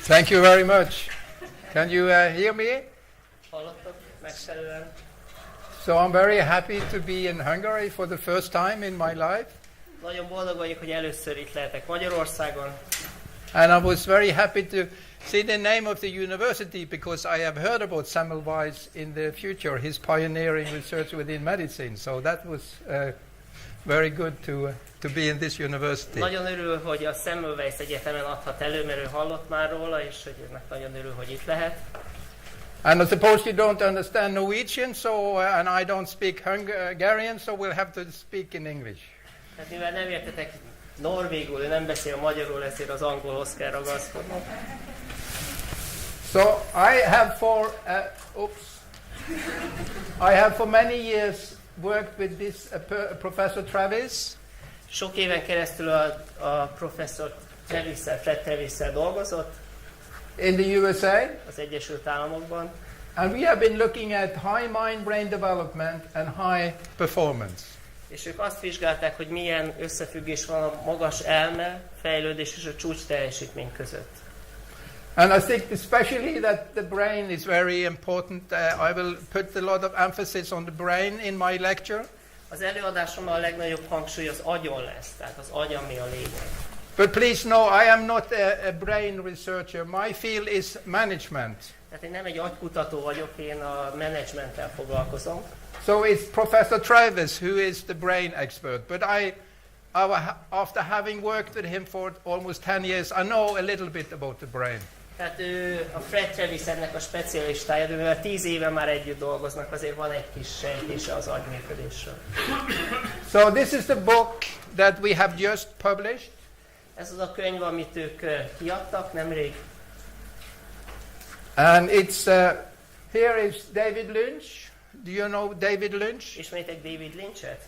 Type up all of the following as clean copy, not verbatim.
Thank you very much. Can you hear me? Hallottak megfelelően. So I'm very happy to be in Hungary for the first time in my life. Nagyon boldog vagyok, hogy először itt lehetek Magyarországon. And I was very happy to see the name of the university because I have heard about Semmelweis in the future, his pioneering research within medicine. So that was very good to be in this university. Nagyon örül, hogy a Semmelweis Egyetemen adhat elő, mert ő hallott már róla, és hogy ennek nagyon örül, hogy itt lehet. And I suppose you don't understand Norwegian, so and I don't speak Hungarian, so we'll have to speak in English. Hát mivel nem értetek norvégul, ő nem beszél magyarul, ezért az angolhoz kell ragaszkodnom. So I have for many years worked with this Professor Travis. Sok éven keresztül a professzor Fred Travisszel dolgozott. In the USA. Az Egyesült Államokban. And we have been looking at high mind-brain development and high performance. És ők azt vizsgálták, hogy milyen összefüggés van a magas elme, fejlődés és a csúcsteljesítmény között. And I think especially that the brain is very important. I will put a lot of emphasis on the brain in my lecture. Az előadásommal a legnagyobb hangsúly az agyon lesz, tehát az agy, ami a lényeg. But please know, I am not a brain researcher. My field is management. Tehát én nem egy agykutató vagyok, én a menedzsmenttel foglalkozom. So it's Professor Travis who is the brain expert. But after having worked with him for almost 10 years, I know a little bit about the brain. Tehát ő a Fred Travis ennek a specialistája, de mivel 10 éve már együtt dolgoznak, azért van egy kis sejtése az agyműködésről. So this is the book that we have just published. Ez az a könyv, amit ők kiadtak nemrég. And it's here is David Lynch. Do you know David Lynch? Ismeritek David Lynchet?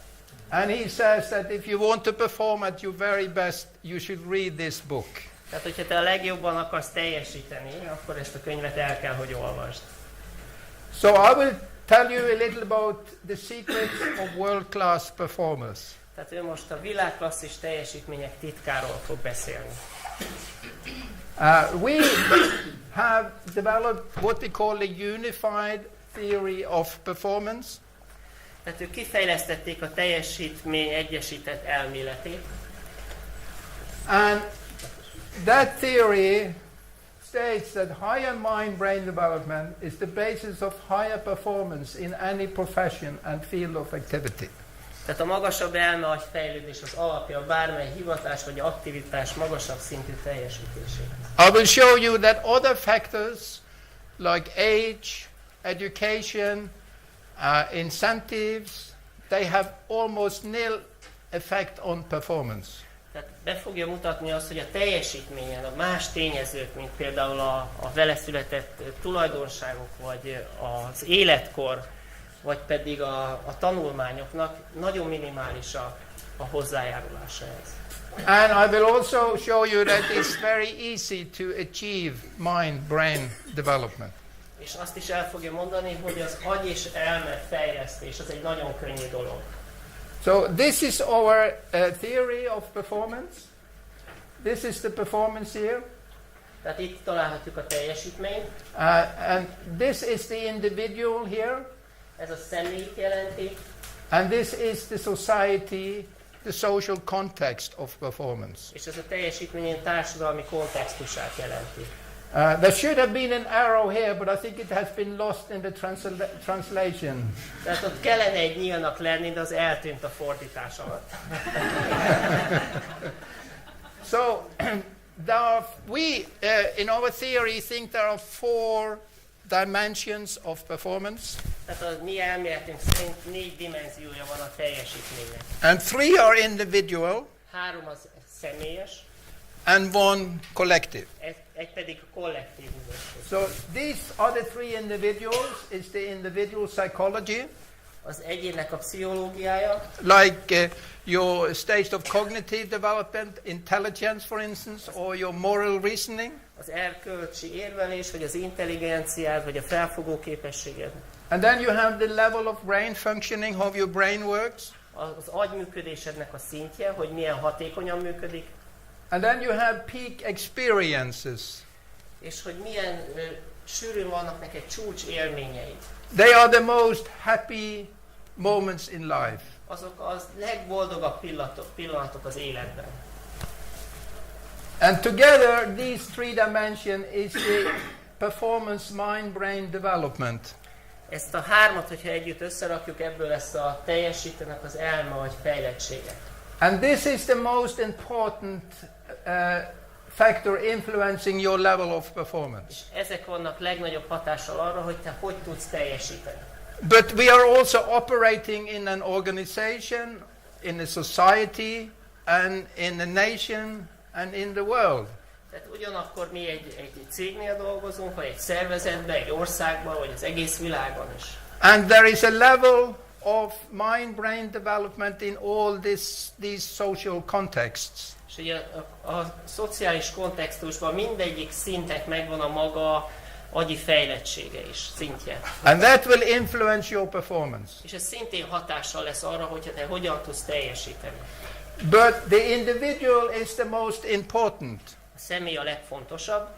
And he says that if you want to perform at your very best, you should read this book. Tehát, hogyha te a legjobban akarsz teljesíteni, akkor ezt a könyvet el kell, hogy olvasd. So I will tell you a little about the secrets of world-class performers. Tehát ő most a világklasszis teljesítmények titkáról fog beszélni. We have developed what we call a unified theory of performance. Tehát ők kifejlesztették a teljesítmény egyesített elméletét. And that theory states that higher mind-brain development is the basis of higher performance in any profession and field of activity. Tehát a magasabb elmeagyfejlődés az alapja bármely hivatás vagy aktivitás magasabb szintű teljesítésének. I will show you that other factors like age, education, incentives, they have almost nil effect on performance. Tehát be fogja mutatni azt, hogy a teljesítményen a más tényezők, mint például a vele született tulajdonságok, vagy az életkor, vagy pedig a tanulmányoknak nagyon minimális a hozzájárulása ez. And I will also show you that it's very easy to achieve mind-brain development. És azt is el fogja mondani, hogy az agy és elme fejlesztés az egy nagyon könnyű dolog. So this is our theory of performance. This is the performance here. Tehát itt találhatjuk a teljesítményt. And this is the individual here. Ez a személyt jelenti. And this is the society, the social context of performance. És ez a teljesítmény társadalmi kontextusát jelenti. There should have been an arrow here, but I think it has been lost in the translation. Tehát ott kellene egy nyílnak lenni, de az eltűnt a fordítás alatt. So, we in our theory think there are 4 dimensions of performance. Tehát a mi elméletünk szerint 4 dimenziója van a teljesítménynek. And 3 are individual. 3 az személyes. And 1 collective. Egy pedig kollektív. So these are the 3 individuals. It's the individual psychology. Az egyének a pszichológiája. Like your stage of cognitive development, intelligence, for instance, or your moral reasoning. Az erkölcsi érvelés, vagy az intelligenciád, vagy a felfogó képességed. And then you have the level of brain functioning, how your brain works. Az agyműködésednek a szintje, hogy milyen hatékonyan működik. And then you have peak experiences. és hogy milyen sűrűn vannak neked csúcsélményeid. They are the most happy moments in life. Azok az legboldogabb pillanatok az életben. And together, these three dimensions is the performance mind-brain development. Ezt a hármat, hogyha együtt összerakjuk, ebből lesz a teljesítőnek az elme vagy fejlettsége. And this is the most important factor influencing your level of performance. És ezek vannak legnagyobb hatással arra, hogy te hogy tudsz teljesíteni. But we are also operating in an organization, in a society, and in a nation, and in the world. Tehát ugyanakkor mi egy cégnél dolgozunk, vagy egy szervezetben, egy országban, vagy az egész világon is. And there is a level of mind-brain development in all these social contexts. És ugye a szociális kontextusban mindegyik szintnek megvan a maga agyi fejlettsége is, szintje. And that will influence your performance. És ez szintén hatással lesz arra, hogy te hogyan tudsz teljesíteni. But the individual is the most important. A személy a legfontosabb.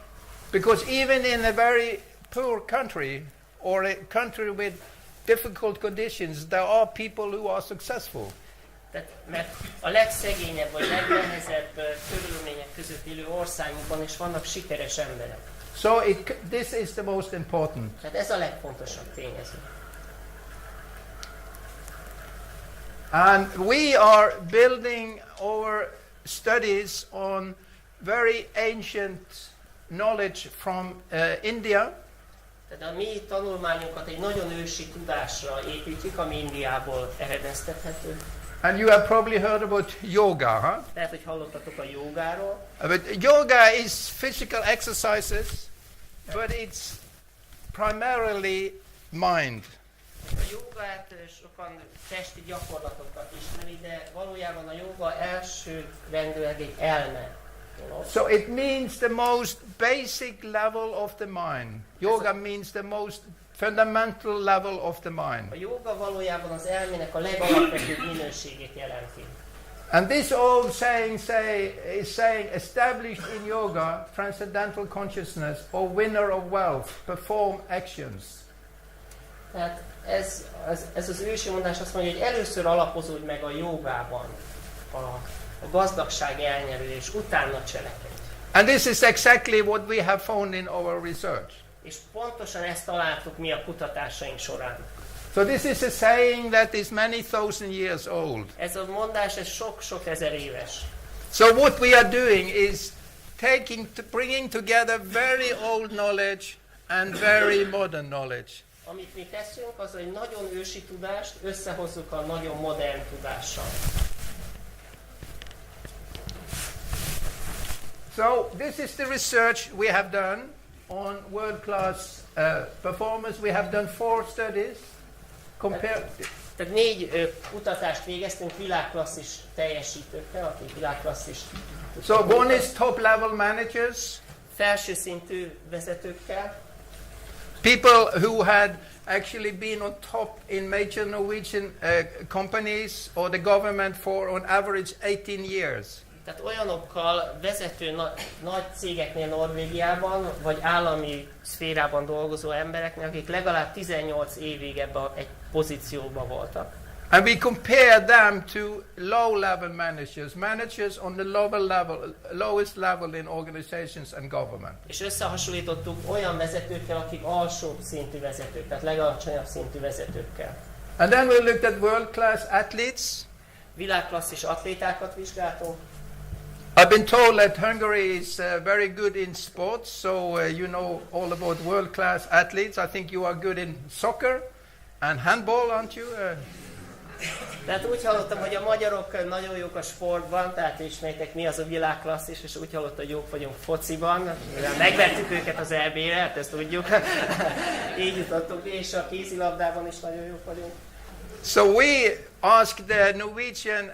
Because even in a very poor country, or a country with difficult conditions, there are people who are successful. Tehát, mert a legszegényebb vagy legnehezebb körülmények között élő országokban is vannak sikeres emberek. So this is the most important. Tehát ez a legfontosabb tényező. And we are building our studies on very ancient knowledge from India. Tehát a mi tanulmányunkat egy nagyon ősi tudásra építjük, ami Indiából eredeztethető. And you have probably heard about yoga, huh? Lehet, hogy hallottatok a jogáról. But yoga is physical exercises, but it's primarily mind. A jogát sokan testi gyakorlatokat ismeri, de valójában a joga elsőrendűleg egy elme. So it means the most basic level of the mind. Yoga means the most fundamental level of the mind. A joga valójában az elmének a legalapvetőbb minőségét jelenti. And this old saying is saying established in yoga, transcendental consciousness, or winner of wealth, perform actions. Tehát ez az ősi mondás azt mondja, hogy először alapozódj meg a jogában, a gazdagság elnyerő, és utána cselekedj. And this is exactly what we have found in our research. És pontosan ezt találtuk mi a kutatásaink során. So this is a saying that is many thousand years old. Ez a mondás, ez sok-sok ezer éves. So what we are doing is bringing together very old knowledge and very modern knowledge. Amit mi teszünk, az egy nagyon ősi tudást összehozzuk a nagyon modern tudással. So this is the research we have done on world-class performance. We have done 4 studies. Tehát 4 kutatást végeztünk világklasszis teljesítőkkel, akik világklasszis. So one is top-level managers. Felső szintű vezetőkkel. People who had actually been on top in major Norwegian companies or the government for on average 18 years. Tehát olyanokkal vezető nagy cégeknél Norvégiában, vagy állami szférában dolgozó embereknél, akik legalább 18 évig ebben egy pozícióban voltak. And we compare them to low-level managers on the lowest level in organizations and government. És összehasonlítottuk olyan vezetőkkel, akik alsóbb szintű vezetők, tehát legalacsonyabb szintű vezetőkkel. And then we looked at world-class athletes. Világklasszis atlétákat vizsgáltunk. I've been told that Hungary is very good in sports, so you know all about world-class athletes. I think you are good in soccer and handball, aren't you? Tehát úgy hallottam, hogy a magyarok nagyon jók a sportban, tehát ismertek mi az a világklasszis, és úgy hallottam, hogy jók vagyunk fociban. Megvertük őket az EB-re, hát ezt tudjuk. Így jutottunk, és a kézilabdában is nagyon jók vagyunk. So we asked the Norwegian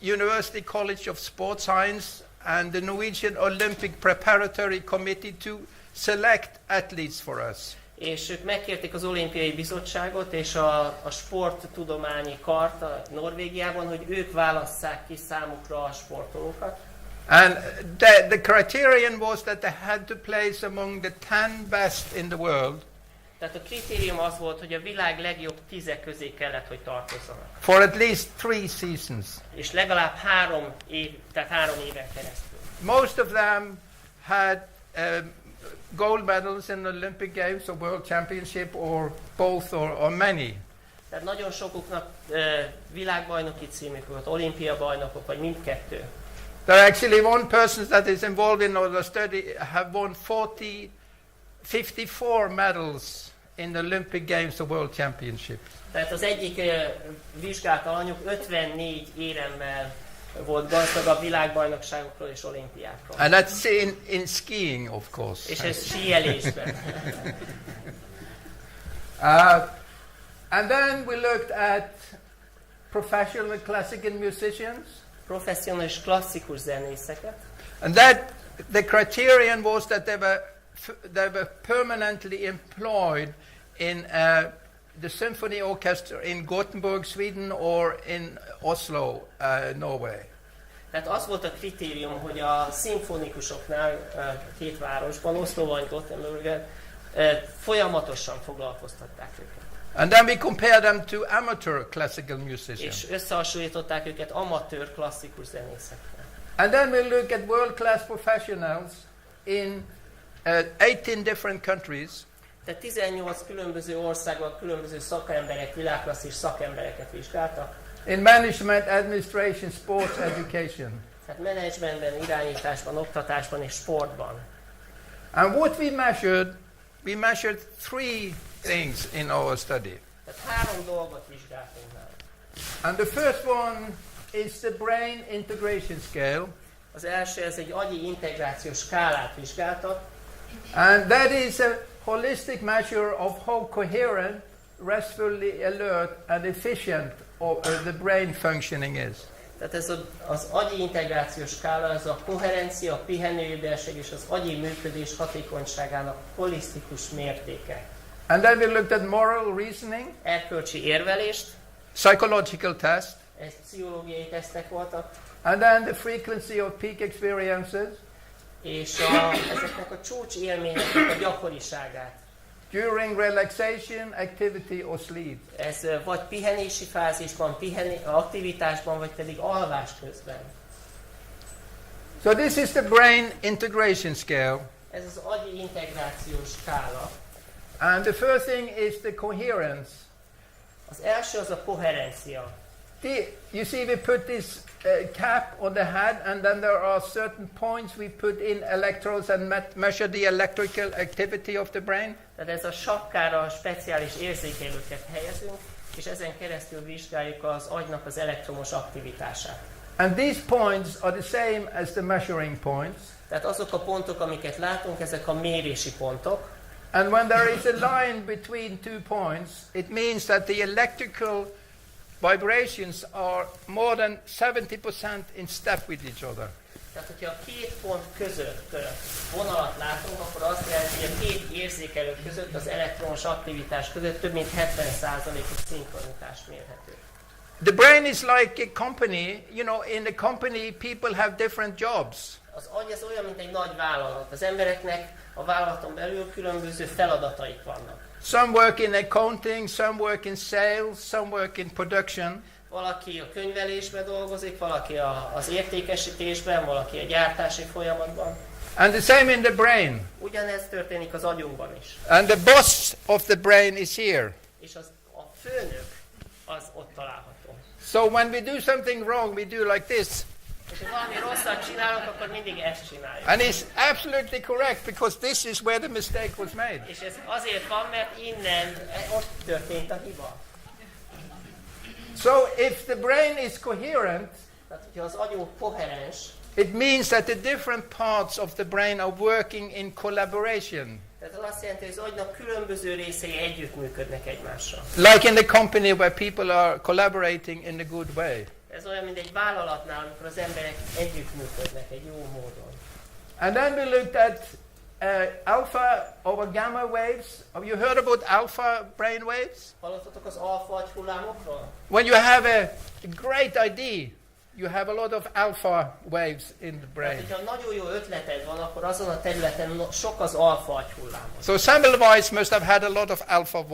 University College of Sport Science and the Norwegian Olympic Preparatory Committee to select athletes for us. És ők megkérték az olimpiai bizottságot és a sporttudományi kart a Norvégiában, hogy ők válasszák ki számukra a sportolókat. And the criterion was that they had to place among the 10 best in the world. Tehát a kritérium az volt, hogy a világ legjobb 10 közé kellett, hogy tartozzanak. For at least 3 seasons. És legalább 3 éven keresztül. Most of them had gold medals in the Olympic Games or World Championship or both or many. Tehát nagyon sokuknak világbajnoki címük volt, olimpia bajnokok, vagy mindkettő. There are actually one person that is involved in the study have won 54 medals in the Olympic Games or World Championships. Tehát az egyik vizsgált alanyuk 54 éremmel volt gazdag a világbajnokságokról és olimpiákról. And that's in skiing, of course. És ez síelésben. And then we looked at professional classical musicians. Professzionális klasszikus zenészeket. And that the criterion was that they were permanently employed in the symphony orchestra in Gothenburg, Sweden, or in Oslo, Norway. Tehát az volt a kritérium, hogy a szimfonikusoknál két városban, Oslo vagy Gothenburgben folyamatosan foglalkoztatták őket. And then we compared them to amateur classical musicians. És összehasonlították őket amatőr klasszikus zenészekkel. And then we look at world-class professionals in 18 different countries. Tehát 18 különböző országban különböző szakemberek, világklasszis szakembereket vizsgáltak. In management, administration, sports, education. Tehát menedzsmentben, irányításban, oktatásban és sportban. And what we measured 3 things in our study. Tehát 3 dolgot vizsgáltunk már. And the first one is the brain integration scale. Az első, ez egy agyi integrációs skálát vizsgáltak. And that is a holistic measure of how coherent, restfully alert and efficient the brain functioning is. Tehát ez az agyi integrációs skála, ez a koherencia, a pihenőidőség és az agyi működés hatékonyságának holisztikus mértéke. And then we looked at moral reasoning, erkölcsi érvelést, psychological test, ez pszichológiai tesztek voltak, and then the frequency of peak experiences, és ezeknek a csúcsélményeknek a gyakoriságát. During relaxation, activity or sleep. Ez vagy pihenési fázisban, aktivitásban, vagy pedig alvás közben. So this is the brain integration scale. Ez az agyi integrációs skála. And the first thing is the coherence. Az első az a koherencia. You see, we put this cap on the head, and then there are certain points we put in electrodes and measure the electrical activity of the brain. Tehát ez a sapkára speciális érzékelőket helyezünk, és ezen keresztül vizsgáljuk az agynak az elektromos aktivitását. And these points are the same as the measuring points. Tehát azok a pontok, amiket látunk, ezek a mérési pontok. And when there is a line between 2 points, it means that the electrical vibrations are more than 70% in step with each other. Tehát, hogyha a 2 pont között vonalat látunk, akkor azt jelenti, hogy a 2 érzékelő között, az elektromos aktivitás között több mint 70%-os szinkronitás mérhető. The brain is like a company. You know, in the company, people have different jobs. Az agy az olyan, mint egy nagy vállalat. Az embereknek a vállalaton belül különböző feladataik vannak. Some work in accounting, some work in sales, some work in production. Valaki a könyvelésben dolgozik, valaki az értékesítésben, valaki a gyártási folyamatban. And the same in the brain. Ugyanez történik az agyunkban is. And the boss of the brain is here. És a főnök az ott található. So when we do something wrong, we do like this. És ha valami rosszat csinálunk, akkor mindig ezt csináljuk. And it's absolutely correct, because this is where the mistake was made. És ez azért van, mert innen ott történt a hiba. So if the brain is coherent, Tehát, hogyha az agyunk koherens, it means that the different parts of the brain are working in collaboration. tehát az azt jelenti, hogy az agynak különböző részei együttműködnek egymással. Like in the company where people are collaborating in a good way. Ez olyan, mint egy vállalatnál, amikor az emberek együttműködnek egy jó módon. And then we looked at alpha over gamma waves. Have you heard about alpha brain waves? Hallottatok az alfa agyhullámokról? When you have a great idea you have a lot of alpha waves in the brain. Tehát, hogyha nagyon jó ötleted van, akkor azon a területen sok az alfa agyhullámos. So Semmelweis must have had a lot of alpha 1.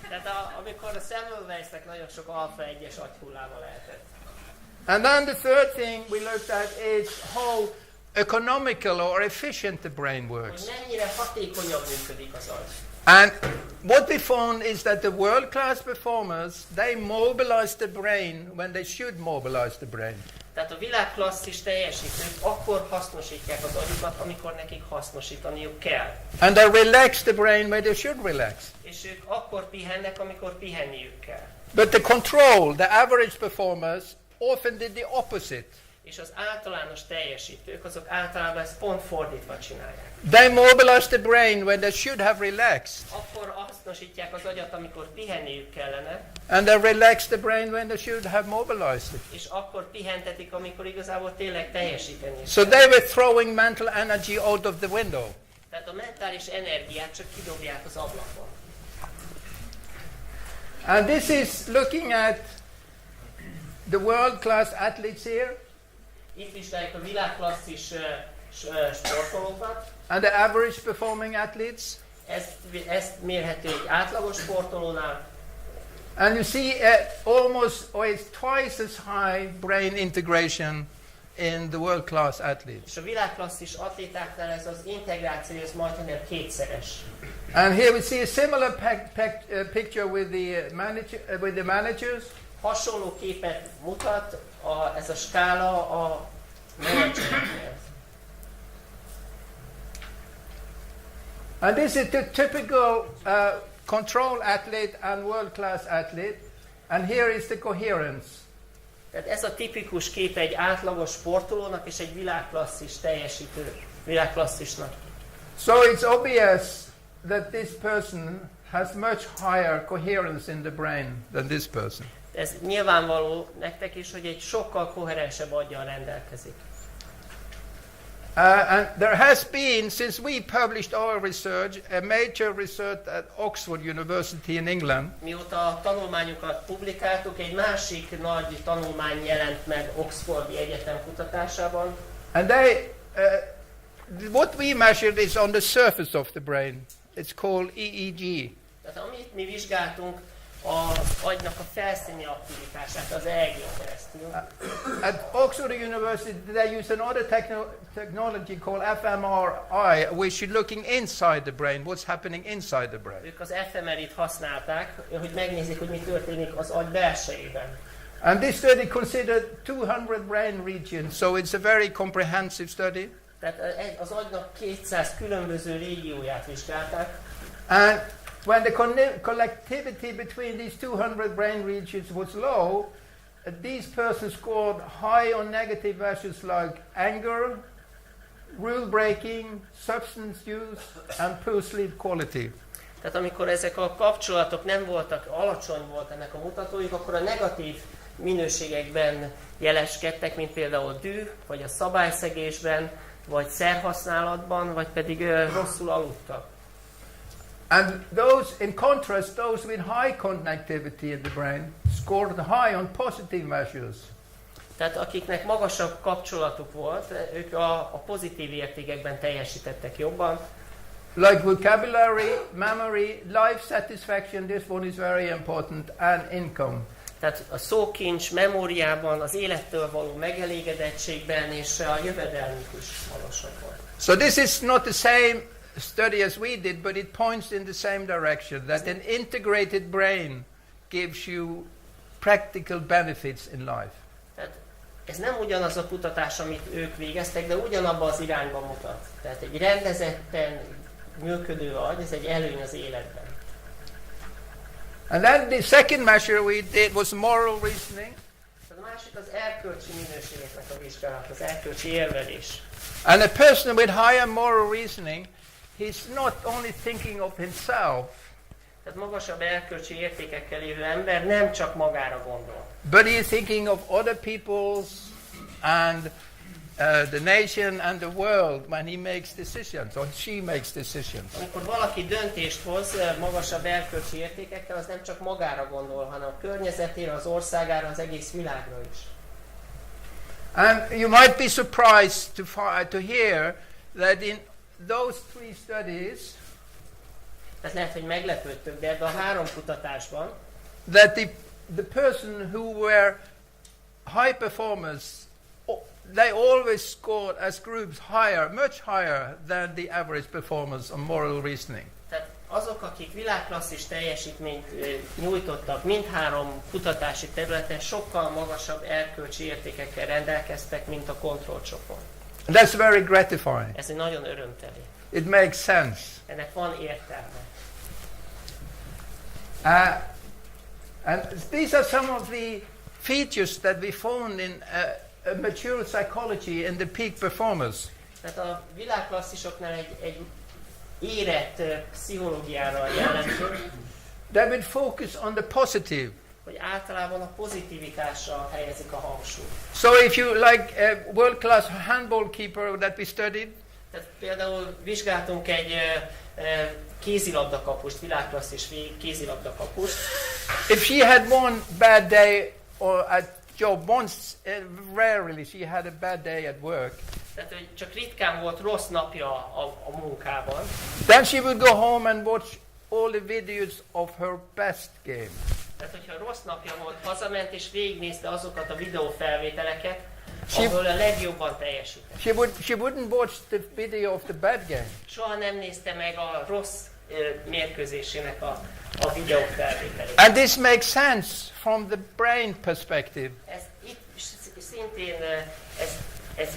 Tehát amikor a Semmelweisnek nagyon sok alfa 1-es agyhulláma lehetett. And then the third thing we looked at is how economical or efficient the brain works. Hogy mennyire hatékonyan működik az agy. And what we found is that the world-class performers, they mobilize the brain when they should mobilize the brain. Tehát a világklasszis teljesítők akkor hasznosítják az agyukat, amikor nekik hasznosítaniuk kell. And they relax the brain when they should relax. És ők akkor pihennek, amikor pihenniük kell. But the control, the average performers, often did the opposite. És az általános teljesítők, azok általában ezt pont fordítva csinálják. They mobilize the brain when they should have relaxed. Akkor hasznosítják az agyat, amikor pihenniük kellene. And they relax the brain when they should have mobilized it. És akkor pihentetik, amikor igazából tényleg teljesíteni. So they were throwing mental energy out of the window. Tehát a mentális energiát csak kidobják az ablakon. And this is looking at the world-class athletes here. Itt vizsgáljuk a világklasszis sportolókat. And the average performing athletes. Ezt mérhető egy átlagos sportolónál. And you see almost or it's twice as high brain integration in the world-class athletes. És a világklasszis atlétáknál ez az integráció ez majdnem kétszeres. And here we see a similar picture with the managers. Hasonló képet mutat ez a skála a menedzsereknél. And this is the typical control athlete and world-class athlete. And here is the coherence. Tehát ez a tipikus kép egy átlagos sportolónak és egy világklasszis teljesítő, világklasszisnak. So it's obvious that this person has much higher coherence in the brain than this person. Ez nyilvánvaló nektek is, hogy egy sokkal koherensebb aggyal rendelkezik. And there has been, since we published our research, a major research at Oxford University in England. Mióta a tanulmányokat publikáltuk, egy másik nagy tanulmány jelent meg Oxfordi Egyetem kutatásában. And they, what we measured is on the surface of the brain. It's called EEG. Tehát amit mi vizsgáltunk, az agynak a felszíni aktivitását az EEG-n keresztül. At Oxford University, they use another technology called fMRI, which is looking inside the brain, what's happening inside the brain. Ők az fMRI-t használták, hogy megnézik, hogy mi történik az agy belsejében. And this study considered 200 brain regions, so it's a very comprehensive study. Tehát az agynak 200 különböző régióját vizsgálták. And when the connectivity between these 200 brain regions was low, these persons scored high on negative measures like anger, rule breaking, substance use, and poor sleep quality. Tehát amikor ezek a kapcsolatok nem voltak, alacsony volt ennek a mutatójuk, akkor a negatív minőségekben jeleskedtek, mint például düh, vagy a szabályszegésben, vagy szerhasználatban, vagy pedig rosszul aludtak. And those, in contrast, those with high connectivity in the brain scored high on positive measures. Tehát akiknek magasabb kapcsolatuk volt, ők a pozitív értékekben teljesítettek jobban. Like vocabulary, memory, life satisfaction, this one is very important, and income. Tehát a szókincs, memóriában, az élettől való megelégedettségben és a jövedelmük is magasabb volt. So this is not the same study as we did, but it points in the same direction, that an integrated brain gives you practical benefits in life. Tehát ez nem ugyanaz a kutatás, amit ők végeztek, de ugyanabba az irányba mutat. Tehát egy rendezetten működő agy, ez egy előny az életben. And then the second measure we did was moral reasoning. A másik az erkölcsi minőségeknek a vizsgálat, az erkölcsi érvelés. And a person with higher moral reasoning, he's not only thinking of himself, Tehát magasabb erkölcsi értékekkel élő ember nem csak magára gondol. but he is thinking of other people's and the nation and the world when he makes decisions, or she makes decisions. Amikor valaki döntést hoz magasabb erkölcsi értékekkel, az nem csak magára gondol, hanem a környezetére, az országára, az egész világra is. And you might be surprised to hear that in those 3 studies, tehát lehet, hogy meglepődtök, de ebben a 3 kutatásban, that the person who were high performers, they always scored as groups higher, much higher than the average performers on moral reasoning. Tehát azok, akik világklasszis teljesítményt nyújtottak, mindhárom kutatási területen sokkal magasabb erkölcsi értékekkel rendelkeztek, mint a kontrollcsoport. That's very gratifying. Ez egy nagyon örömteli. It makes sense. Ennek van értelme. And these are some of the features that we found in a mature psychology in the peak performers. Tehát a világklasszisoknál egy érett pszichológiára jellemző, They would focus on the positive. hogy általában a pozitivitásra helyezik a hangsúlyt. So if you like a world-class handball keeper that we studied, Tehát például vizsgáltunk egy kézilabdakapust, világklasszis kézilabdakapust. if she had one bad day or at job once, rarely she had a bad day at work, Tehát, hogy csak ritkán volt rossz napja a munkában. then she would go home and watch all the videos of her best game. Tehát, hogyha rossz napja volt, hazament és végignézte azokat a videófelvételeket, ahol a legjobban teljesített. She wouldn't watch the video of the bad game. Soha nem nézte meg a rossz mérkőzésének a videófelvételét. And this makes sense from the brain perspective. Ez itt szintén ez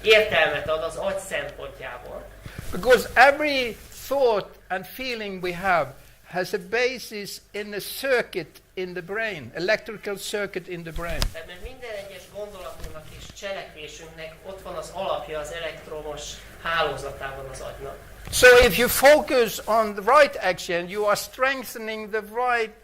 értelmet ad az agy szempontjából. Because every thought and feeling we have has a basis in the circuit in the brain, electrical circuit in the brain. Tehát mert minden egyes gondolatunknak és cselekvésünknek ott van az alapja az elektromos hálózatában az agynak. So if you focus on the right action, you are strengthening the right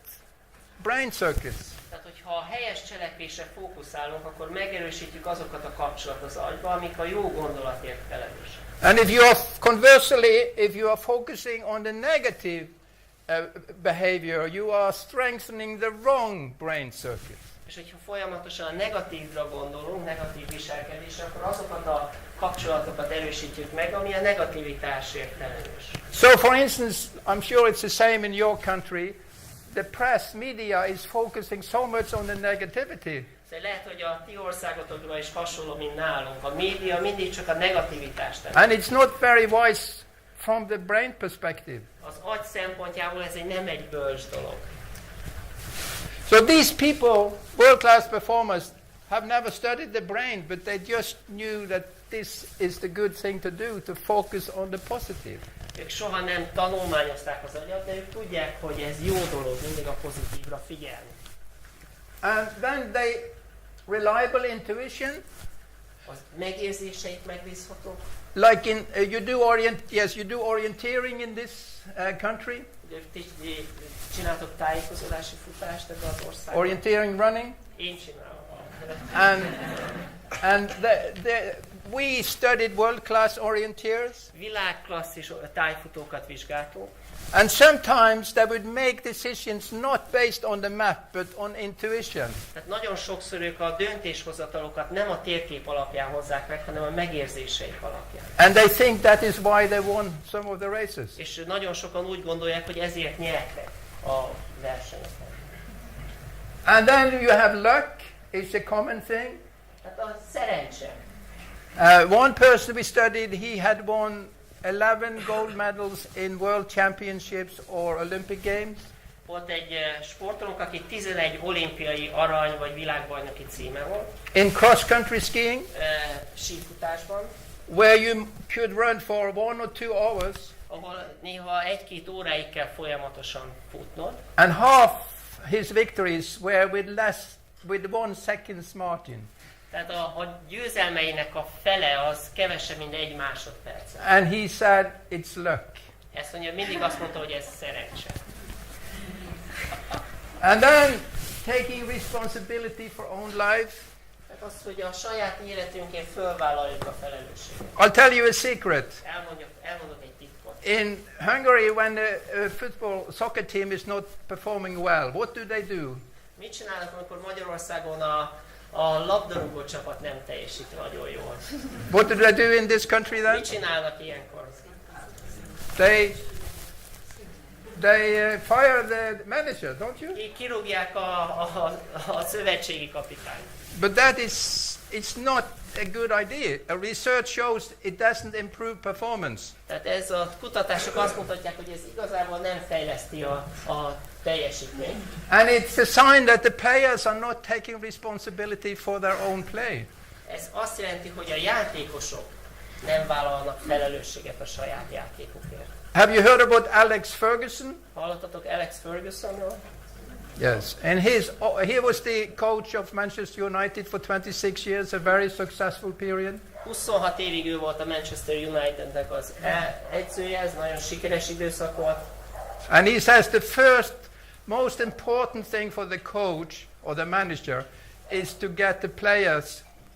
brain circuits. Tehát, hogyha a helyes cselekvésre fókuszálunk, akkor megerősítjük azokat a kapcsolatot az agyba, amik a jó gondolatért felelősek. And if you are conversely, if you are focusing on the negative behavior, you are strengthening the wrong brain circuits. És hogyha folyamatosan a negatívra gondolunk, negatív viselkedésre, akkor azokat a kapcsolatokat erősítjük meg, ami a negativitásért felelős. So for instance, I'm sure it's the same in your country, the press, media is focusing so much on the negativity. Szóval lehet, hogy a ti országotokban is hasonló, mint nálunk. A média mindig csak a negativitást tesz. And it's not very wise from the brain perspective. Az agy szempontjából ez nem egy bölcs dolog. So these people, world-class performers, have never studied the brain, but they just knew that this is the good thing to do, to focus on the positive. Ők soha nem tanulmányozták az agyat, de ők tudják, hogy ez jó dolog, mindig a pozitívra figyelni. And then they reliable intuition. Az megérzéseik megbízhatók. Like in you do orienteering in this country. Ti csináltok tájékozódási futást ebben az országban? Orienteering running. Én csinálom. And we studied world-class orienteers. Világklasszis tájfutókat vizsgáltunk. And sometimes they would make decisions not based on the map, but on intuition. Tehát nagyon sokszor ők a döntéshozatalokat nem a térkép alapján hozzák meg, hanem a megérzéseik alapján. And they think that is why they won some of the races. És nagyon sokan úgy gondolják, hogy ezért nyertek a versenyeken. And then you have luck, it's a common thing. Tehát a szerencse. One person we studied, he had won 11 gold medals in world championships or Olympic games. Volt egy sportolónk, aki 11 olimpiai arany vagy világbajnoki címe volt. In cross-country skiing, sífutásban, where you could run for 1 or 2 hours, ahol néha 1-2 óráig kell folyamatosan futnod. and half his victories were with 1 second's margin. Tehát a győzelmeinek a fele az kevesebb, mint 1 másodperc. And he said, it's luck. Ezt mondja, mindig azt mondta, hogy ez szerencse. And then taking responsibility for own life. Tehát az, hogy a saját életünkért fölvállaljuk a felelősséget. I'll tell you a secret. Elmondok egy titkot. In Hungary, when the soccer team is not performing well, what do they do? Mit csinálnak, amikor Magyarországon a a labdarúgó csapat nem teljesít nagyon jól. What do they do in this country then? Mit csinálnak ilyenkor? They fire the manager, don't you? Kirúgják a szövetségi kapitányt. But it's not a good idea. A research shows it doesn't improve performance. Tehát ez a kutatások azt mutatják, hogy ez igazából nem fejleszti a teljesítményt. And it's a sign that the players are not taking responsibility for their own play. Ez azt jelenti, hogy a játékosok nem vállalnak felelősséget a saját játékukért. Have you heard about Alex Ferguson? Hallottatok Alex Fergusonról? Yes. And he was the coach of Manchester United for 26 years, a very successful period. 26 évig ő volt a Manchester Unitednek az edzője, ez nagyon sikeres időszak volt. And he says the first most important thing for the coach or the manager is to get the players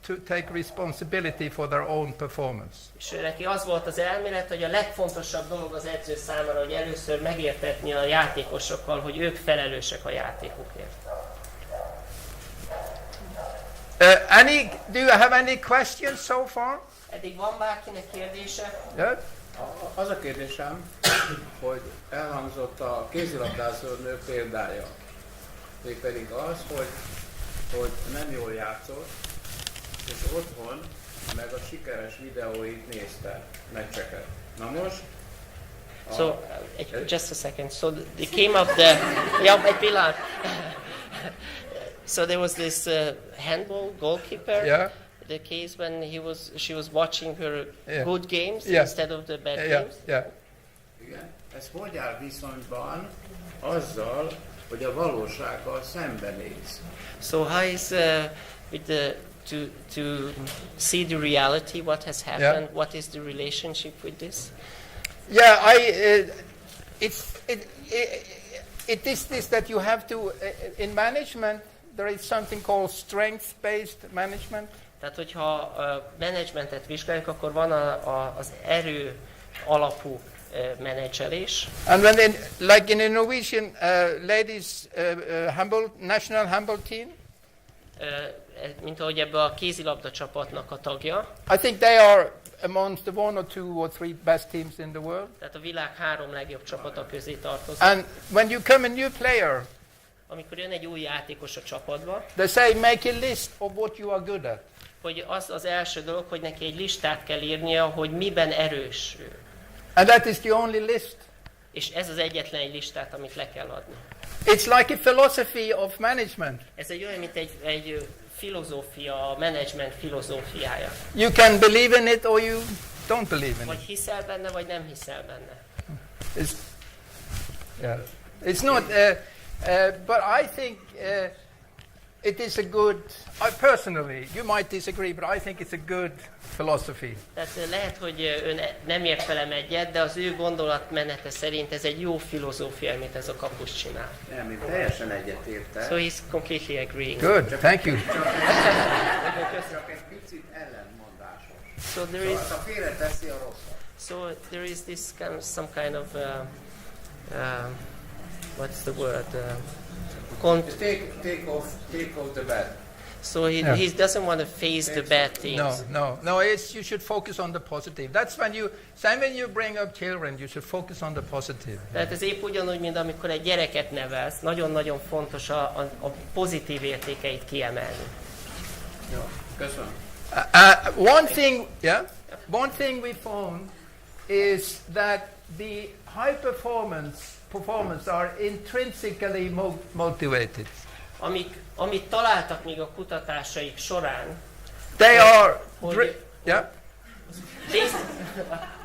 to take responsibility for their own performance. És neki az volt az elmélet, hogy a legfontosabb dolog az edző számára, hogy először megértetni a játékosokkal, hogy ők felelősek a játékukért. Do you have any questions so far? Eddig van bárkinek kérdése? Yeah? Az a kérdésem, hogy elhangzott a kézilabdázó nő példája. Mégpedig az, hogy nem jól játszott, és otthon meg a sikeres videóit nézte, meccseket. Na most... So, just a second. So they came up the... Yeah, egy pillanat. So there was this handball goalkeeper. Yeah. The case when she was watching her good games Yeah. instead of the bad Yeah. games. Yeah. Igen. Ez hogy áll viszonyban azzal, hogy a valósággal szembenéz? So how is with the to see the reality, what has happened? Yeah. What is the relationship with this? Yeah, it is this that you have to in management there is something called strength-based management. Tehát, hogyha a menedzsmentet vizsgáljuk, akkor van az erő alapú menedzselés. And when like in a Norwegian ladies national handball team, mint ahogy ebbe a kézilabda csapatnak a tagja. I think they are amongst the 1 or 2 or 3 best teams in the world. Tehát a világ 3 legjobb csapata közé tartozik. And when you come a new player, amikor jön egy új játékos a csapatba, they say make a list of what you are good at. hogy az első dolog, hogy neki egy listát kell írnia, hogy miben erős ő. And that is the only list. És ez az egyetlen egy listát, amit le kell adni. It's like a philosophy of management. Ez egy olyan, mint egy filozófia, a menedzsment filozófiája. You can believe in it or you don't believe in Vagy it. hiszel benne, vagy nem hiszel benne. It's not, but I think it is a good, personally, you might disagree, but I think it's a good philosophy. Tehát lehet, hogy ön nem ért velem egyet, de az ő gondolatmenete szerint ez egy jó filozófia, amit ez a kapus csinál. Nem, én teljesen egyetértek. So he's completely agreeing. Good, thank you. Csak egy picit ellenmondásos. So there is, Szóval félreteszi a rosszat. so there is this some kind of what's the word? Take off the bad. So he doesn't want to face the bad things. No. You should focus on the positive. That's when you bring up children, you should focus on the positive. Tehát ez épp ugyanúgy, mint amikor egy gyereket nevelsz, nagyon-nagyon fontos a pozitív értékeit kiemelni. Jó, köszönöm. One thing we found is that the high performers are intrinsically motivated. Amit találtak még a kutatásaik során,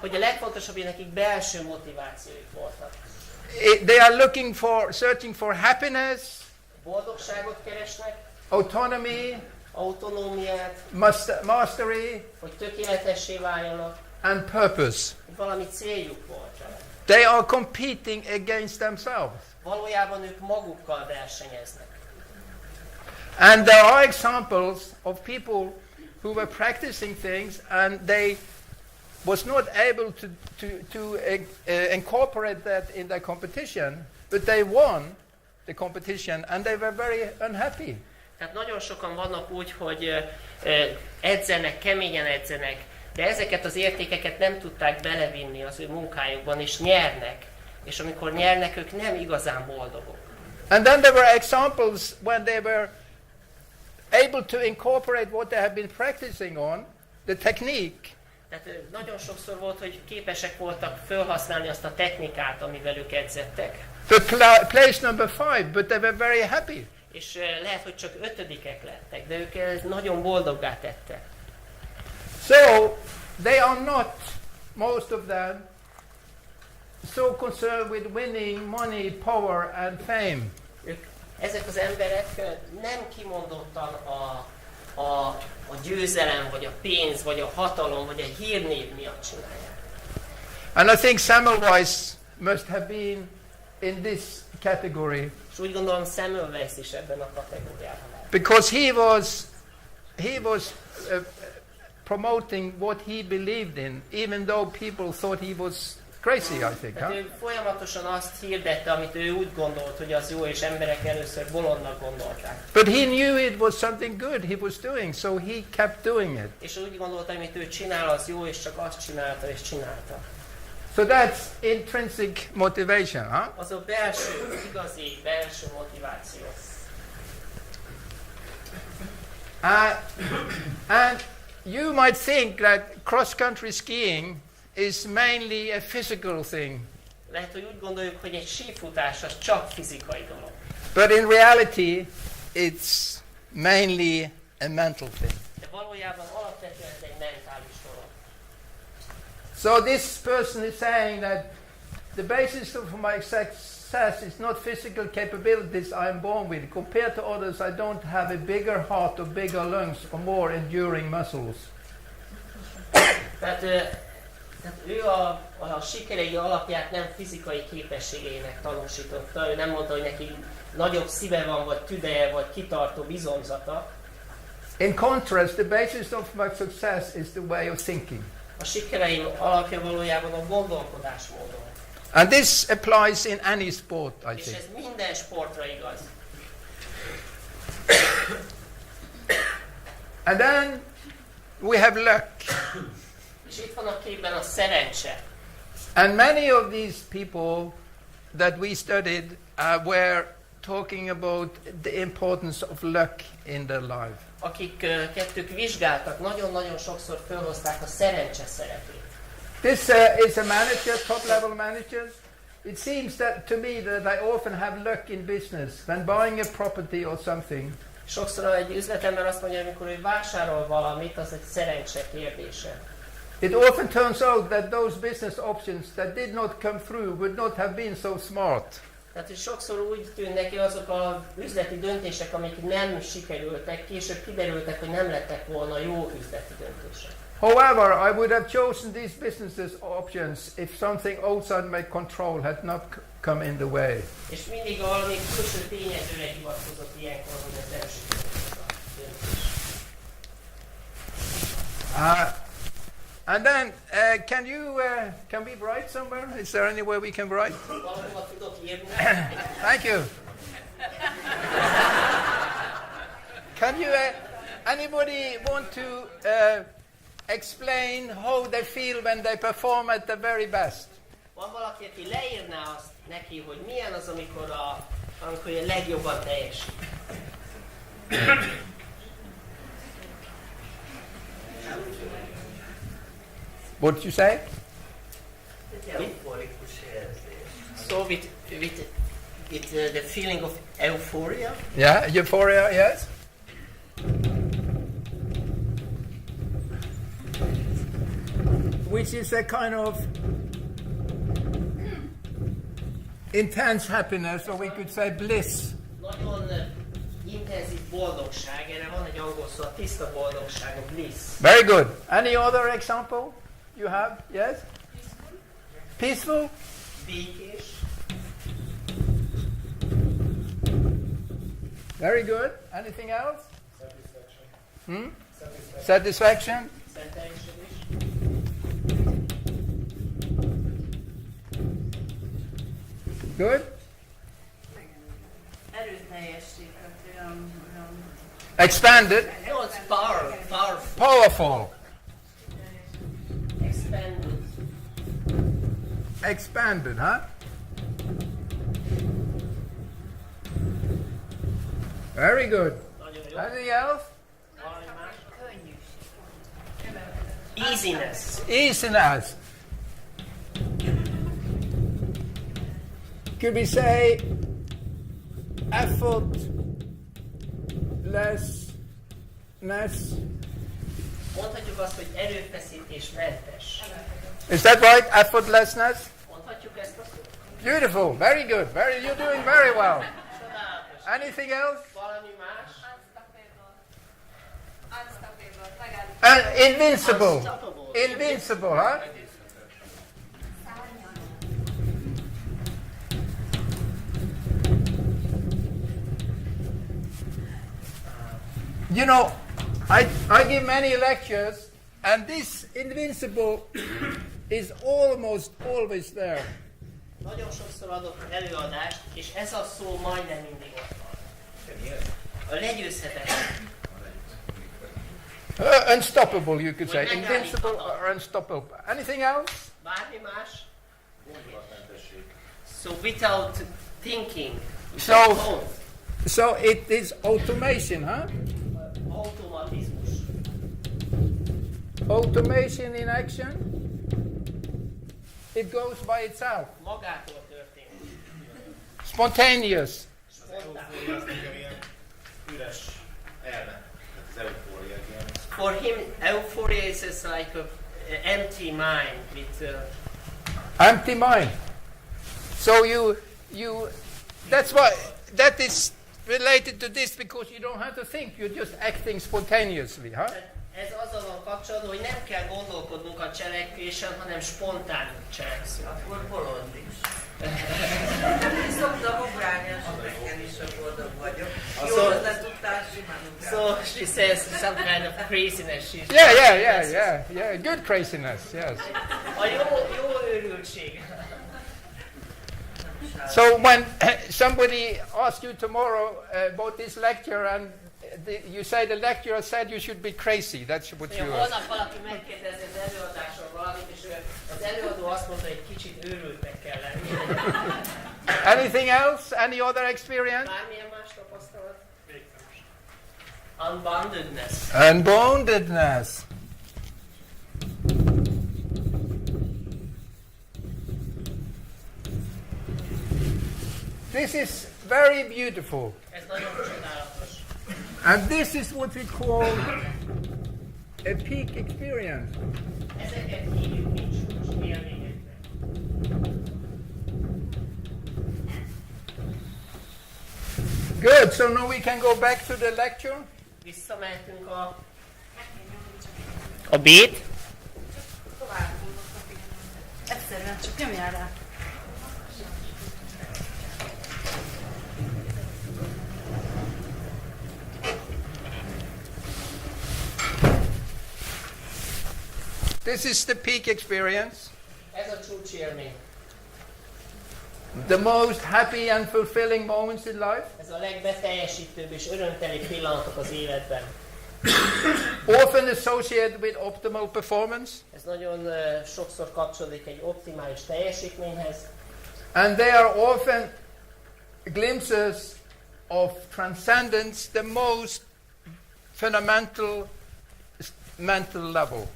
hogy a legfontosabb, hogy nekik belső motivációik voltak. They are searching for happiness, boldogságot keresnek, autonomy, autonómiát, mastery, hogy tökéletessé váljanak, and purpose. Valami céljuk volt. They are competing against themselves. Valójában ők magukkal versenyeznek. And there are examples of people who were practicing things and they was not able to incorporate that in their competition, but they won the competition and they were very unhappy. Tehát nagyon sokan vannak úgy, hogy edzenek, keményen edzenek, de ezeket az értékeket nem tudták belevinni az ő munkájukban, és nyernek. És amikor nyernek, ők nem igazán boldogok. And then there were examples when they were able to incorporate what they had been practicing on, the technique. Tehát nagyon sokszor volt, hogy képesek voltak felhasználni azt a technikát, amivel ők edzettek. To place number 5, but they were very happy. És lehet, hogy csak 5-ek lettek, de ők nagyon boldoggá tettek. So they are not, most of them, so concerned with winning money, power and fame. Ezek az emberek nem kimondottan a győzelem, vagy a pénz, vagy a hatalom, vagy a hírnév miatt csinálják. And I think Semmelweis must have been in this category. És úgy gondolom Semmelweis is ebben a kategóriában. Because he was promoting what he believed in, even though people thought he was crazy, I think. Tehát ő folyamatosan azt hirdette, amit ő úgy gondolt, hogy az jó, és emberek először bolondnak gondolták. But he knew it was something good he was doing, so he kept doing it. És úgy gondolta, amit ő csinál, az jó, és csak azt csinálta, és csinálta. So that's intrinsic motivation, huh? Az a belső, igazi belső motiváció. And you might think that cross-country skiing is mainly a physical thing. Lehet, hogy úgy gondoljuk, hogy egy sífutás az csak fizikai dolog. But in reality, it's mainly a mental thing. De valójában alapvetően ez egy mentális dolog. So this person is saying that the basis of my success is not physical capabilities I am born with. Compared to others, I don't have a bigger heart or bigger lungs or more enduring muscles. Tehát ő a sikerei alapját nem fizikai képességeinek tanúsította. Ő nem mondta, hogy neki nagyobb szíve van, vagy tüdeje, vagy kitartó bizonyzata. In contrast, the basis of my success is the way of thinking. A sikereim alapja valójában a gondolkodásmódon. And this applies in any sport, I És think. ez minden sportra igaz. And then we have luck. És itt van a képben a szerencse. And many of these people that we studied were talking about the importance of luck in their life. Akiket vizsgáltak, nagyon-nagyon sokszor felhozták a szerencse szerepét. This is a manager, top-level manager. It seems that to me that I often have luck in business when buying a property or something. Sokszor egy üzletember azt mondja, amikor ő vásárol valamit, az egy szerencse kérdése. It often turns out that those business options that did not come through would not have been so smart. Tehát, hogy sokszor úgy tűnnek neki azok az üzleti döntések, amik nem sikerültek, később kiderültek, hogy nem lettek volna jó üzleti döntések. However, I would have chosen these business options if something outside my control had not come in the way. És mindig valami külső tényezőre hivatkozott ilyenkor, hogy ez nem sikerült a döntés. And then, can we write somewhere? Is there anywhere we can write? Valahova tudok írni. Thank you. Can you, anybody want to explain how they feel when they perform at the very best? Van valaki, aki leírná azt neki, hogy milyen az, amikor a legjobban teljesít. What did you say? So with the feeling of euphoria. Yeah, euphoria, yes. Which is a kind of intense happiness, or we could say bliss. Nagyon intenzív boldogság, erre van egy angol szó, a tiszta boldogság, a bliss. Very good. Any other example you have? Yes? Peaceful? Békés. Very good. Anything else? Satisfaction. Satisfaction? Szenteljesedés. Good? Erőteljesség, olyan Expanded. No, it's powerful. Powerful. Expanded. Expanded, huh? Very good. Nagyon jó. Anything else? Valami más? Easiness. Easiness. Could we say effortlessness? Mondhatjuk azt, hogy erőfeszítésmentes. Is that right? Effortlessness? Mondhatjuk ezt a szót? Beautiful. Very good. You're doing very well. Csodálatos. Anything else? Valami más? Invincible. Unstoppable. Invincible, huh? You know, I give many lectures, and this invincible is almost always there. Nagyon sokszor adok előadást, és ez a szó majdnem mindig ott van. A legyőzhetetlen. Unstoppable, you could say. Vagy Invincible megállíthatatlan. or unstoppable. Anything else? Bármi más? So without thinking. So- without thought, So it is automation, huh? automatizmus. Automation in action. It goes by itself. Magától történik. Spontaneous. Spontán. Üres elme, az eufória ilyen. For him, euphoria is just like a empty mind with Empty mind. So that is related to this because you don't have to think, you're just acting spontaneously, huh? ez azzal van kapcsolatban, hogy nem kell gondolkodnunk a cselekvésen, hanem spontán cselekszünk. Akkor bolond is. Én szoktam ugrálni a süreken is, a boldog vagyok. Jó ötletudtál, simán ugrálni. So she says some kind of craziness. She's Yeah. Good craziness, yes. A jó őrültség. So when somebody asks you tomorrow about this lecture and you say the lecturer said you should be crazy, that's what you are. Holnap valaki megkérdezi az előadáson valamit, és az előadó azt mondta, hogy kicsit őrültnek kell lenni. Anything else? Any other experience? Bármilyen más tapasztalat? Unboundedness. Unboundedness. This is very beautiful. Ez nagyon csodálatos. And this is what we call a peak experience. Ezeket hívjuk, mint csúcsélményeknek. Good, so now we can go back to the lecture. Visszamehetünk a B-t. Egyszerűen csak nyomjál rá. This is the peak experience. Ez a csúcsélmény. The most happy and fulfilling moments in life. Ez a legbeteljesítőbb és örömteli pillanatok az életben. Often associated with optimal performance. Ez nagyon sokszor kapcsolódik egy optimális teljesítményhez. And they are often glimpses of transcendence, the most fundamental mental level.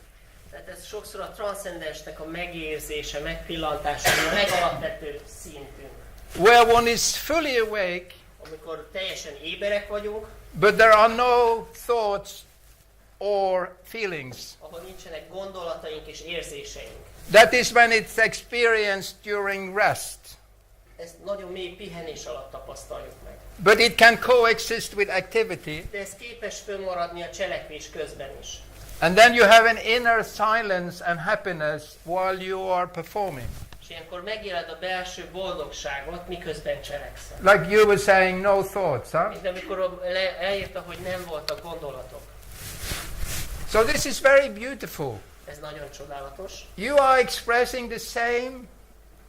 Tehát ez sokszor a transzcendensnek a megérzése, megpillantása, a legalapvetőbb szintünk. Where one is fully awake, Amikor teljesen éberek vagyunk, but there are no thoughts or feelings. ahol nincsenek gondolataink és érzéseink. That is when it's experienced during rest. Ezt nagyon mély pihenés alatt tapasztaljuk meg. But it can coexist with activity. De ez képes fönnmaradni a cselekvés közben is. And then you have an inner silence and happiness while you are performing. És ilyenkor megéled a belső boldogságot, miközben cselekszel. Like you were saying, no thoughts, huh? Mint amikor elírta, hogy nem voltak gondolatok. So this is very beautiful. Ez nagyon csodálatos. You are expressing the same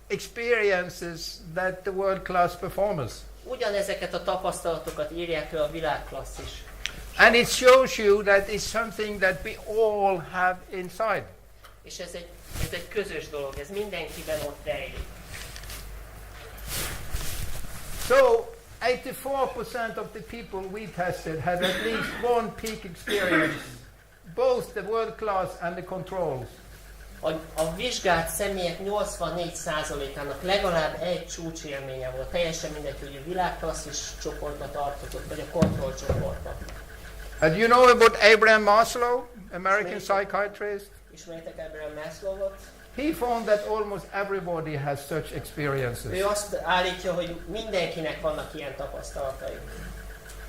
experiences that the world-class performers. Ugyanezeket a tapasztalatokat írják le a világklasszis And it shows you that it's something that we all have inside. És ez egy közös dolog, ez mindenkiben ott rejlik. So 84% of the people we tested had at least one peak experience, both the world class and the controls. A vizsgált személyek 84%-ának legalább egy csúcsélménye volt. Teljesen mindegy, hogy a világklasszis csoportba tartozott, vagy a kontrollcsoportba. And you know about Abraham Maslow, American psychiatrist? Ismeritek Abraham Maslowot? He found that almost everybody has such experiences. Ő azt állítja, hogy mindenkinek vannak ilyen tapasztalatai.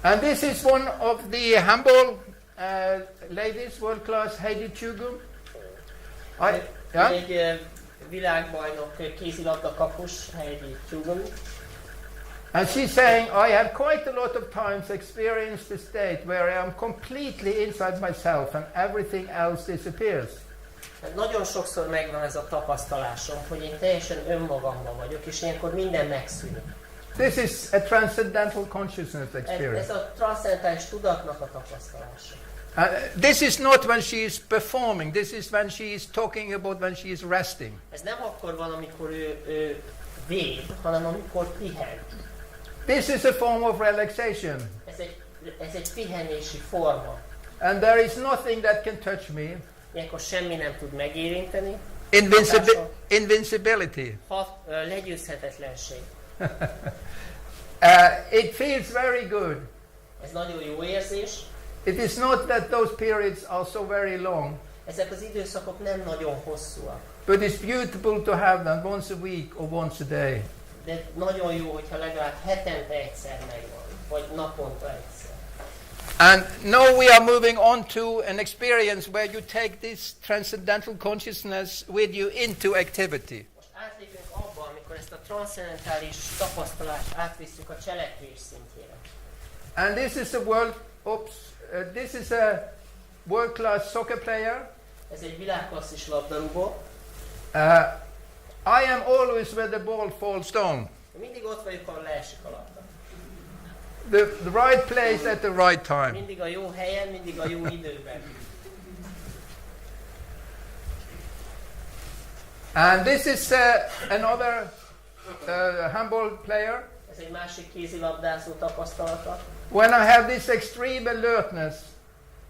And this is one of the humble ladies, world class, Heidi Chugum. Egy világbajnok kézilabda kapus, Harald Harung. And she's saying, I have quite a lot of times experienced the state where I am completely inside myself and everything else disappears. Nagyon sokszor megvan ez a tapasztalásom, hogy én teljesen önmagamban vagyok, és ilyenkor minden megszűnik. This is a transcendental consciousness experience. Ez a transzcendentális tudatnak a tapasztalása. This is not when she is performing. This is when she is talking about when she is resting. Ez nem akkor van, amikor ő véd, hanem amikor pihen. This is a form of relaxation. Ez egy pihenési forma. And there is nothing that can touch me. Ilyenkor semmi nem tud megérinteni. Invincibility. Legyőzhetetlenség. It feels very good. Ez nagyon jó érzés. It is not that those periods are so very long. Ezek az időszakok nem nagyon hosszúak. But it's beautiful to have them once a week or once a day. De nagyon jó, hogyha legalább hetente egyszer megvan, vagy naponta egyszer. And now we are moving on to an experience where you take this transcendental consciousness with you into activity. Most átlépünk abba, amikor ezt a transzcendentális tapasztalást átvisszük a cselekvés szintjére. And this is a world-class soccer player. Ez egy világklasszis labdarúgó. I am always where the ball falls down. Mindig ott vagyok, ahol leesik a labda. The right place at the right time. Mindig a jó helyen, mindig a jó időben. And this is another humble player. Ez egy másik kézilabdázó tapasztalata. When I have this extreme alertness,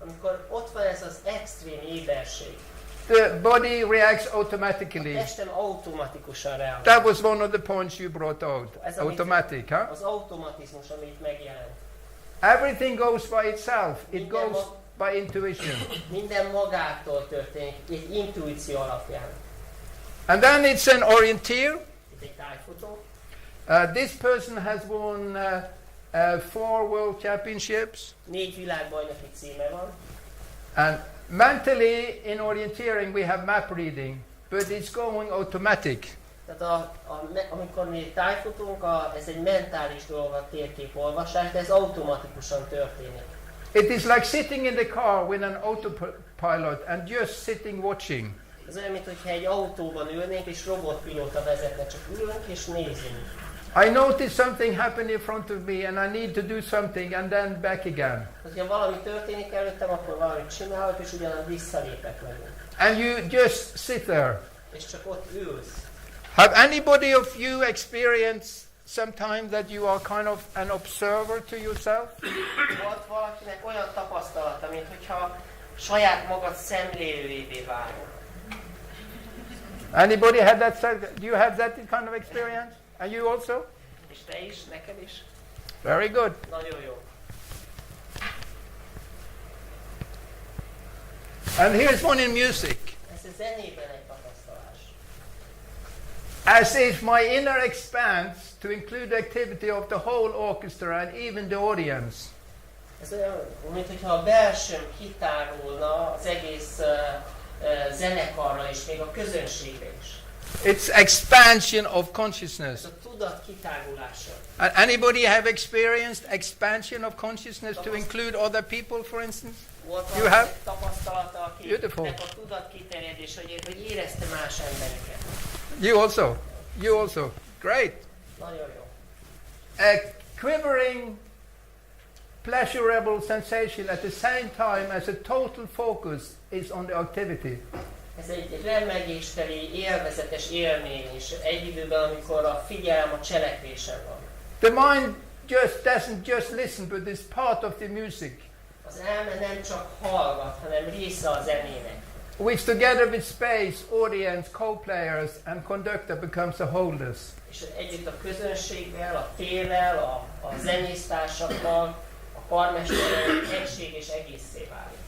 amikor ott van ez az extrém éberség, the body reacts automatically. A testem automatikusan reagál. That was one of the points you brought out. Automatic, huh? Az automatizmus, amit megjelent. Everything goes by itself. It goes by intuition. Minden magától történik, egy intuíció alapján. And then it's an orienteer. Itt egy tájfutó. This person has won 4 world championships. 4 világbajnoki címe van. And mentally in orienteering we have map reading, but it's going automatic. Tehát amikor mi tájfutunk, ez egy mentális dolog a térképolvasás, de ez automatikusan történik. It is like sitting in the car with an autopilot and just sitting watching. Ez olyan, mintha egy autóban ülnénk, és robotpilóta vezetne, csak ülünk és nézünk. I notice something happen in front of me and I need to do something and then back again. Ha valami történik előttem, akkor valamit csinálok, és ugyanaz visszalépek megint. And you just sit there. És csak ott ülsz. Have anybody of you experienced sometimes that you are kind of an observer to yourself? Volt valakinek olyan tapasztalata, mint hogyha saját magad szemlélőjévé válunk. Anybody had that? Do you have that kind of experience? And you also? És te is, neked is? Very good. Nagyon jó. And here's one in music. Ez a zenében egy tapasztalás. As if my inner expands to include activity of the whole orchestra and even the audience. Ez olyan, mint hogyha a belsőm kitárulna az egész zenekarra és még a közönségre is. It's expansion of consciousness. Ez a tudat kitágulása. Anybody have experienced expansion of consciousness to include other people, for instance? You have? Tapasztalata, Beautiful. akinek a tudat kiterjedés, hogy érezte más embereket. You also. You also. Great. Nagyon jó. A quivering pleasurable sensation at the same time as a total focus is on the activity. Ez egy remegésteli, élvezetes élmény, és egy időben, amikor a figyelem a cselekvésen van. The mind doesn't just listen, but is part of the music, Az elme nem csak hallgat, hanem része a zenének. which together with space, audience, co-players and conductor becomes a wholeness. És együtt a közönséggel, a térrel, a zenésztársakkal, a karmesterrel egység és egészé válik.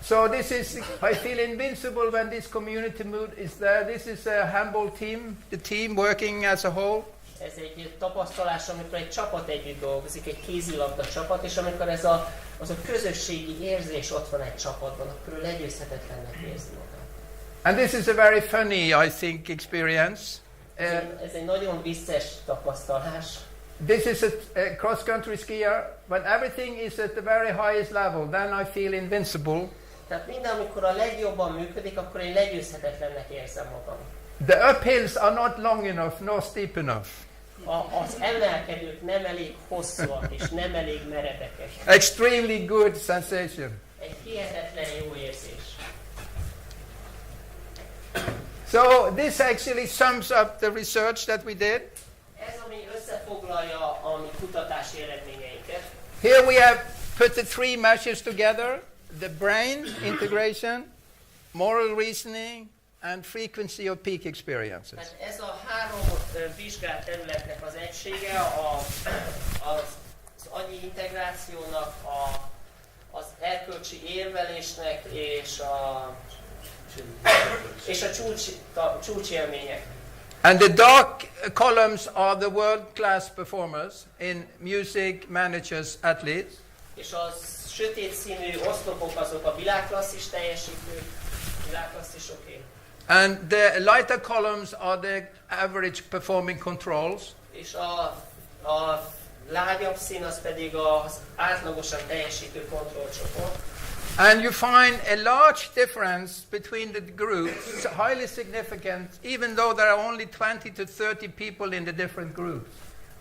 So this is, I feel invincible when this community mood is there. This is a handball team, the team working as a whole. Ez egy tapasztalás, amikor egy csapat együtt dolgozik, egy kézilabda csapat, és amikor ez az a közösségi érzés ott van egy csapatban, akkor ő legyőzhetetlennek érzi magát. And this is a very funny, I think, experience. Ez egy nagyon vicces tapasztalás. This is a cross-country skier. When everything is at the very highest level, then I feel invincible. Tehát minden, amikor a legjobban működik, akkor én legyőzhetetlennek érzem magam. The uphills are not long enough, nor steep enough. Az emelkedők nem elég hosszúak és nem elég meredekek. Extremely good sensation. Egy hihetetlen jó érzés. So this actually sums up the research that we did. Ez, ami összefoglalja a mi kutatási eredményeinket. Here we have put the three measures together: the brain integration, moral reasoning, and frequency of peak experiences. Tehát ez a három vizsgált területnek az egysége, az agyi integrációnak, az erkölcsi érvelésnek és a csúcsélmények. And the dark columns are the world-class performers in music, managers, athletes. És a sötét színű oszlopok azok a világklasszis teljesítők, világklasszisoké. And the lighter columns are the average performing controls. És a lágyabb szín az pedig az átlagosan teljesítő kontrollcsoport. And you find a large difference between the groups, highly significant, even though there are only 20 to 30 people in the different groups.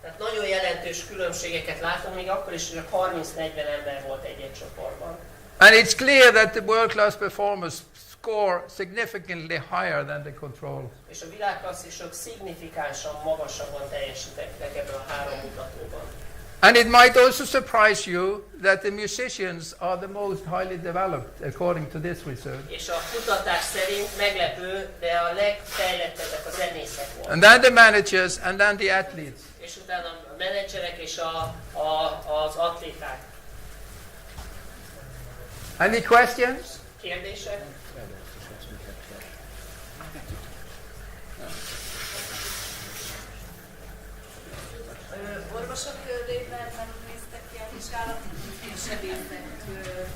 Tehát nagyon jelentős különbségeket látom, még akkor is, hogy 30-40 ember volt egy-egy csoportban. And it's clear that the world-class performers score significantly higher than the controls. És a világklasszisok szignifikánsan magasabban teljesítettek ebben a három mutatóban. And it might also surprise you that the musicians are the most highly developed, according to this research. És a kutatás szerint meglepő, de a legfejlettebbek a zenészek voltak. And then the managers, and then the athletes. És utána a menedzserek és az atléták. Any questions? Kérdések? Orvosok körében néztek ki a vizsgálatot, sebészek,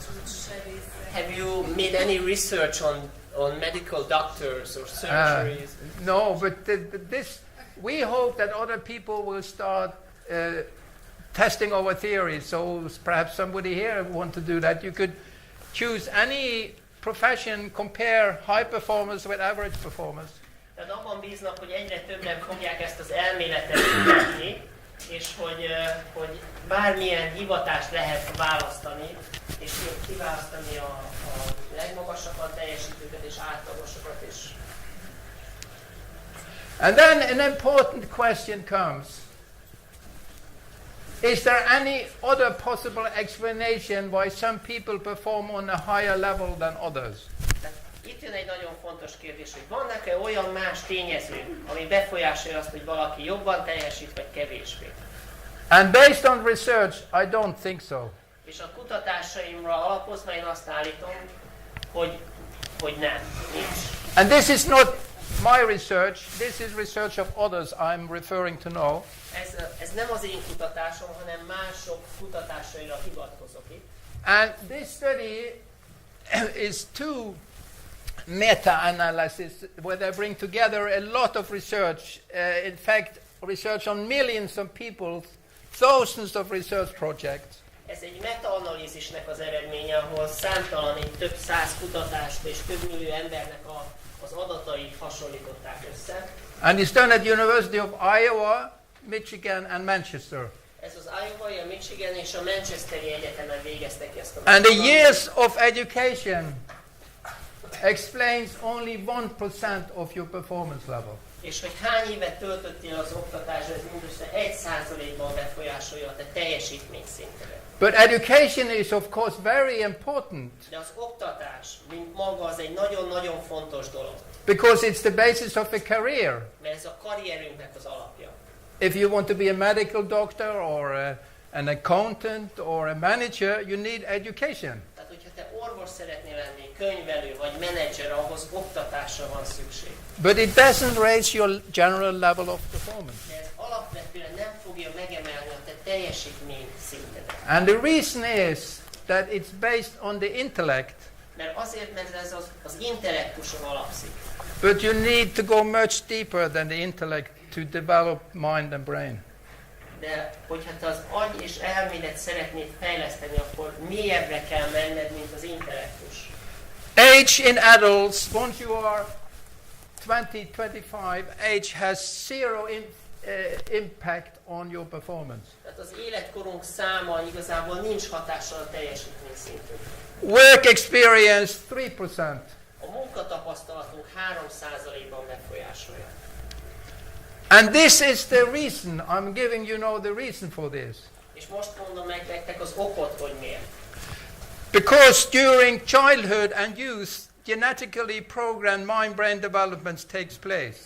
csúcssebészek. Have you made any research on medical doctors or surgeries? No, but this, we hope that other people will start testing our theories. So perhaps somebody here want to do that. You could choose any profession, compare high performers with average performers. Tehát abban bíznak, hogy egyre többen fogják ezt az elméletet kutatni, és hogy bármilyen hivatást lehet választani, és kiválasztani a legmagasabban teljesítőket és átlagosokat is. And then an important question comes. Is there any other possible explanation why some people perform on a higher level than others? Itt jön egy nagyon fontos kérdés, hogy vannak-e olyan más tényező, ami befolyásolja azt, hogy valaki jobban teljesít, vagy kevésbé. And based on research, I don't think so. És a kutatásaimra alapozva én azt állítom, hogy nem, nincs. And this is not my research, this is research of others I'm referring to now. Ez nem az én kutatásom, hanem mások kutatásaira hivatkozok itt. And this study is two meta-analysis where they bring together a lot of research, in fact research on millions of people, thousands of research projects. Ez egy meta-analízisnek az eredménye, ahol számtalan, több száz kutatást és több millió embernek az adatait hasonlították össze. And it's done at University of Iowa, Michigan and Manchester. Ez az Iowa, a Michigan és a Manchesteri Egyetemen végeztek ki ezt a And the years of education explains only 1% of your performance level. És hogy hány évet töltöttél az oktatásra, ez mindössze 1%-ban befolyásolja a te teljesítményszintedet. But education is of course very important De az oktatás, mint maga, az egy nagyon-nagyon fontos dolog. because it's the basis of a career. Mert ez a karrierünknek az alapja. If you want to be a medical doctor or an accountant or a manager, you need education. Tehát, hogyha te orvos szeretnél lenni, könyvelő vagy menedzser, ahhoz oktatásra van szükség. But it doesn't raise your general level of performance. De ez alapvetően nem fogja megemelni a te teljesítmény szintedet. And the reason is that it's based on the intellect. Mert azért, mert ez az intellektuson alapszik. But you need to go much deeper than the intellect to develop mind and brain. De hogyha te az agy és elmélet szeretnéd fejleszteni, akkor mélyebbre kell menned, mint az intellektus. Age in adults, once you are 20-25, age has zero impact on your performance. Tehát az életkorunk száma igazából nincs hatással a teljesítményszintünk. Work experience 3%. A munkatapasztalatunk 3%-ban befolyásolja. And this is the reason, I'm giving you now the reason for this. És most mondom meg nektek az okot, hogy miért. Because during childhood and youth, genetically programmed mind-brain development takes place.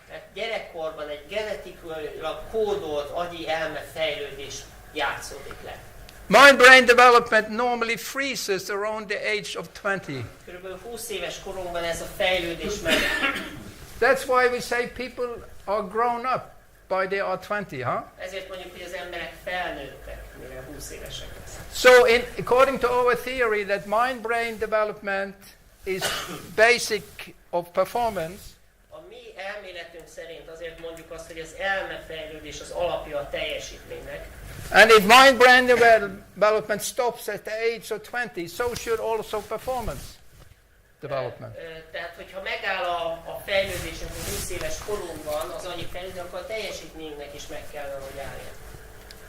Mert gyerekkorban egy genetikailag kódolt agyi elme fejlődés játszódik le. Mind-brain development normally freezes around the age of 20. Körülbelül 20 éves korunkban ez a fejlődés meg. That's why we say people are grown up by they are 20, huh? Ezért mondjuk, hogy az emberek felnőttek, mire 20 évesek lesznek. So, according to our theory, that mind-brain development is basic of performance. A mi elméletünk szerint azért mondjuk azt, hogy az elmefejlődés az alapja a teljesítménynek. And if mind-brain development stops at the age of 20, so should also performance development. Tehát, hogyha megáll a fejlődésünk a 20 éves korunkban, az annyi fejlődés, akkor a teljesítménynek is meg kellene, hogy álljon.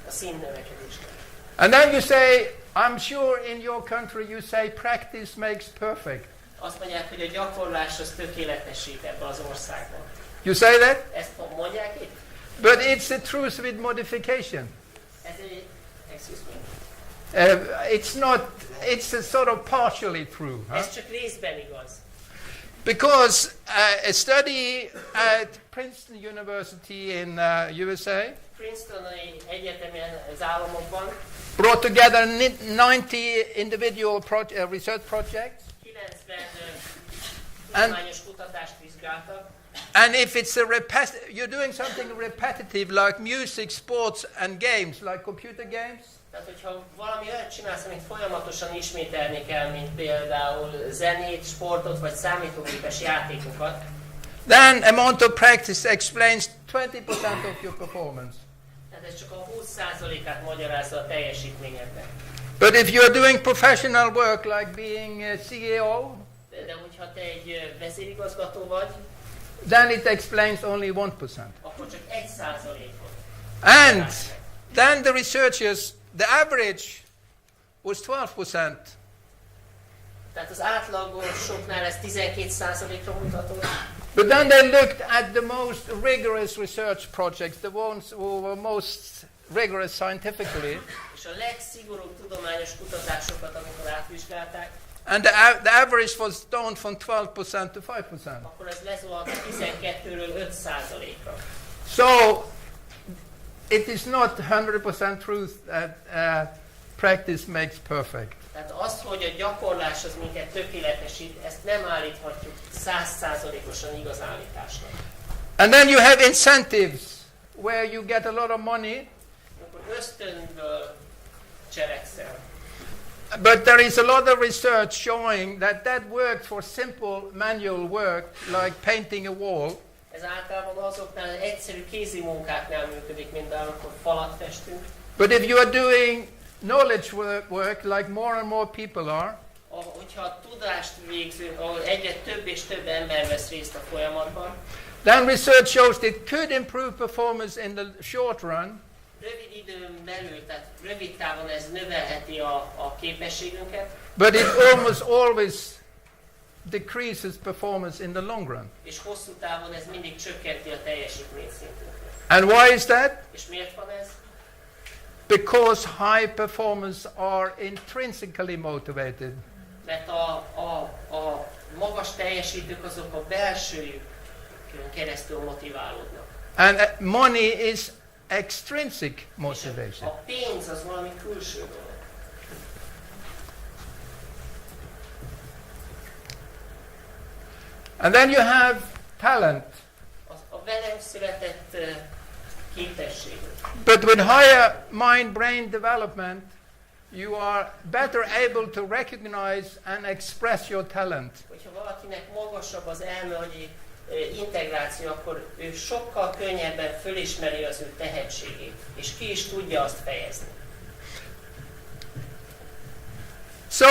A színnövekedésnek. And then you say, I'm sure in your country you say practice makes perfect. Azt mondják, hogy a gyakorlás az tökéletesít ebbe az országban. You say that? Ezt mondják itt? But it's the truth with modification. Ez egy... Excuse me. It's not, it's a sort of partially true. Huh? Ez csak részben igaz. Because a study at Princeton University in USA Princetoni Egyetemen az államokban brought together 90 individual research projects. 90 tudományos kutatást vizsgáltak. And if it's you're doing something repetitive like music, sports and games, like computer games, Tehát, hogyha valami olyat csinálsz, amit folyamatosan ismételni kell, mint például zenét, sportot vagy számítógépes játékokat, then amount of practice explains 20% of your performance. tehát ez csak a 20%-át magyarázza a teljesítményednek. But if you're doing professional work like being a CEO, De hogyha te egy vezérigazgató vagy, then it explains only 1%. akkor csak 1%-ot. And then the researchers, the average was 12%. Tehát az átlagosoknál ez 12%-ra mutatott. But then they looked at the most rigorous research projects, the ones who were most rigorous scientifically. És a legszigorúbb tudományos kutatásokat, amikor átvizsgálták, And the average was down from 12% to 5%. akkor ez lezuhant 12-ről 5%-ra. So it is not 100% truth that practice makes perfect. Tehát az, hogy a gyakorlás az minket tökéletesít, ezt nem állíthatjuk 100%-osan igaz állításnak. And then you have incentives where you get a lot of money, Akkor ösztönből cselekszel. but there is a lot of research showing that works for simple manual work like painting a wall. Ez általában azoknál egyszerű kézi munkáknál működik, mint amikor falat festünk. But if you are doing knowledge work like more and more people are, Hogyha tudást végzünk, ahol egyre több és több ember vesz részt a folyamatban, then research shows it could improve performance in the short run, rövid időn belül, tehát rövid távon ez növelheti a képességünket. But it almost always decreases performance in the long run. És hosszú távon ez mindig csökkenti a teljesítményszintünket. And why is that? És miért van ez? Because high performers are intrinsically motivated. Mert a magas teljesítők azok a belsőjükön keresztül motiválódnak. And money is extrinsic motivation. A pénz az valami külső dolog. And then you have talent. A velem született képesség. But with higher mind-brain development, you are better able to recognize and express your talent. Hogyha valakinek magasabb az elmeagyi integráció, akkor ő sokkal könnyebben fölismeri az ő tehetségét, és ki is tudja azt fejezni. So,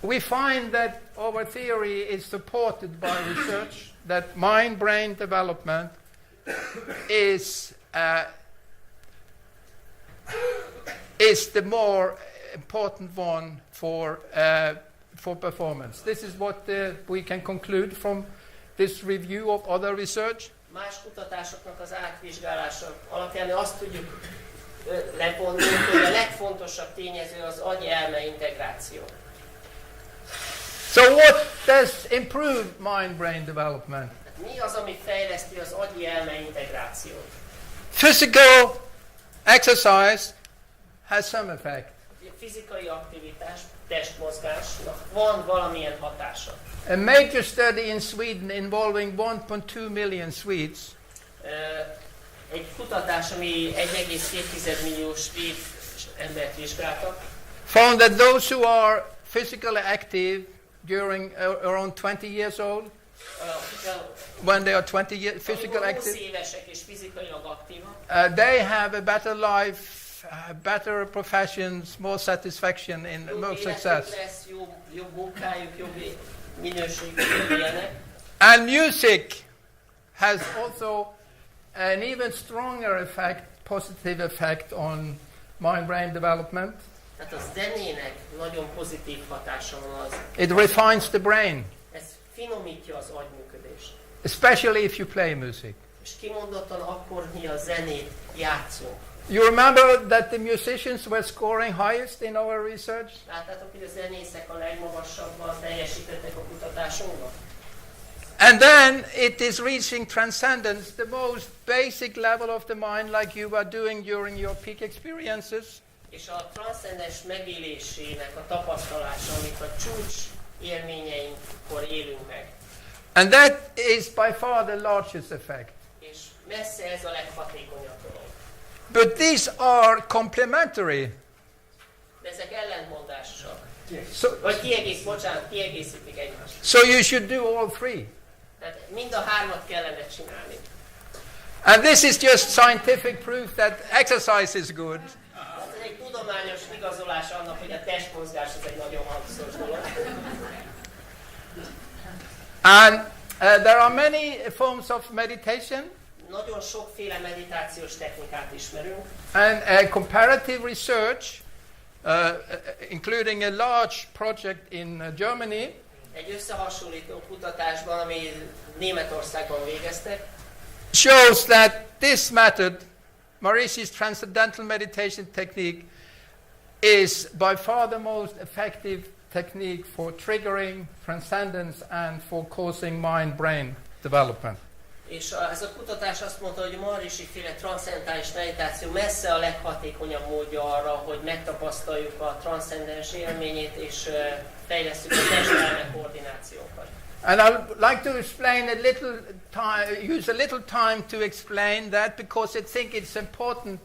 we find that our theory is supported by research that mind-brain development is the more important one for performance. This is what we can conclude from this review of other research. Más kutatásoknak az átvizsgálása alapján azt tudjuk levonni, hogy a legfontosabb tényező az agy-elme integráció. So what does improve mind-brain development? Mi az, ami fejleszti az agyi-elme integrációt? Physical exercise has some effect. A fizikai aktivitás, testmozgásnak van valamilyen hatása. A major study in Sweden involving 1.2 million Swedes Egy kutatás, ami 1,2 millió svéd embert vizsgáltak, found that those who are physically active during around 20 years old, when they are 20 years physical amikor 20 active, évesek és fizikailag aktívak, they have a better life, better professions, more satisfaction in jobb more életük success. lesz, jobb munkájuk, jobb minőségük, ilyenek. And music has also an even stronger effect, positive effect on mind-brain development. Tehát a zenének nagyon pozitív hatása van az. It refines the brain, Ez finomítja az agyműködést. especially if you play music. És kimondottan akkor mi a zenét játszunk. You remember that the musicians were scoring highest in our research? Láttátok, hogy a zenészek a legmagasabban teljesítettek a kutatásunkban? And then it is reaching transcendence, the most basic level of the mind, like you were doing during your peak experiences. És a transzcendens megélésének a tapasztalása, amit a csúcs élményeinkkor élünk meg. And that is by far the largest effect. És messze ez a leghatékonyabb dolog. But these are complementary. De ezek ellentmondásosak. So, Vagy kiegészítik egymást. so you should do all three. Tehát mind a hármat kellene csinálni. And this is just scientific proof that exercise is good. Ez egy tudományos igazolás annak, hogy a testmozgás az egy nagyon hasznos dolog. And there are many forms of meditation. Nagyon sokféle meditációs technikát ismerünk. And comparative research, including a large project in Germany, Egy összehasonlító kutatásban, ami Németországban végeztek, shows that this method, Marishi's Transcendental Meditation Technique, is by far the most effective technique for triggering transcendence and for causing mind-brain development. és ez a kutatás azt mondta, hogy a Maharishi-féle transzcendentális meditáció messze a leghatékonyabb módja arra, hogy megtapasztaljuk a transzcendens élményét, és fejlesztjük a test-elme koordinációkat. And I'd like to explain a little time, use a little time to explain that, because I think it's important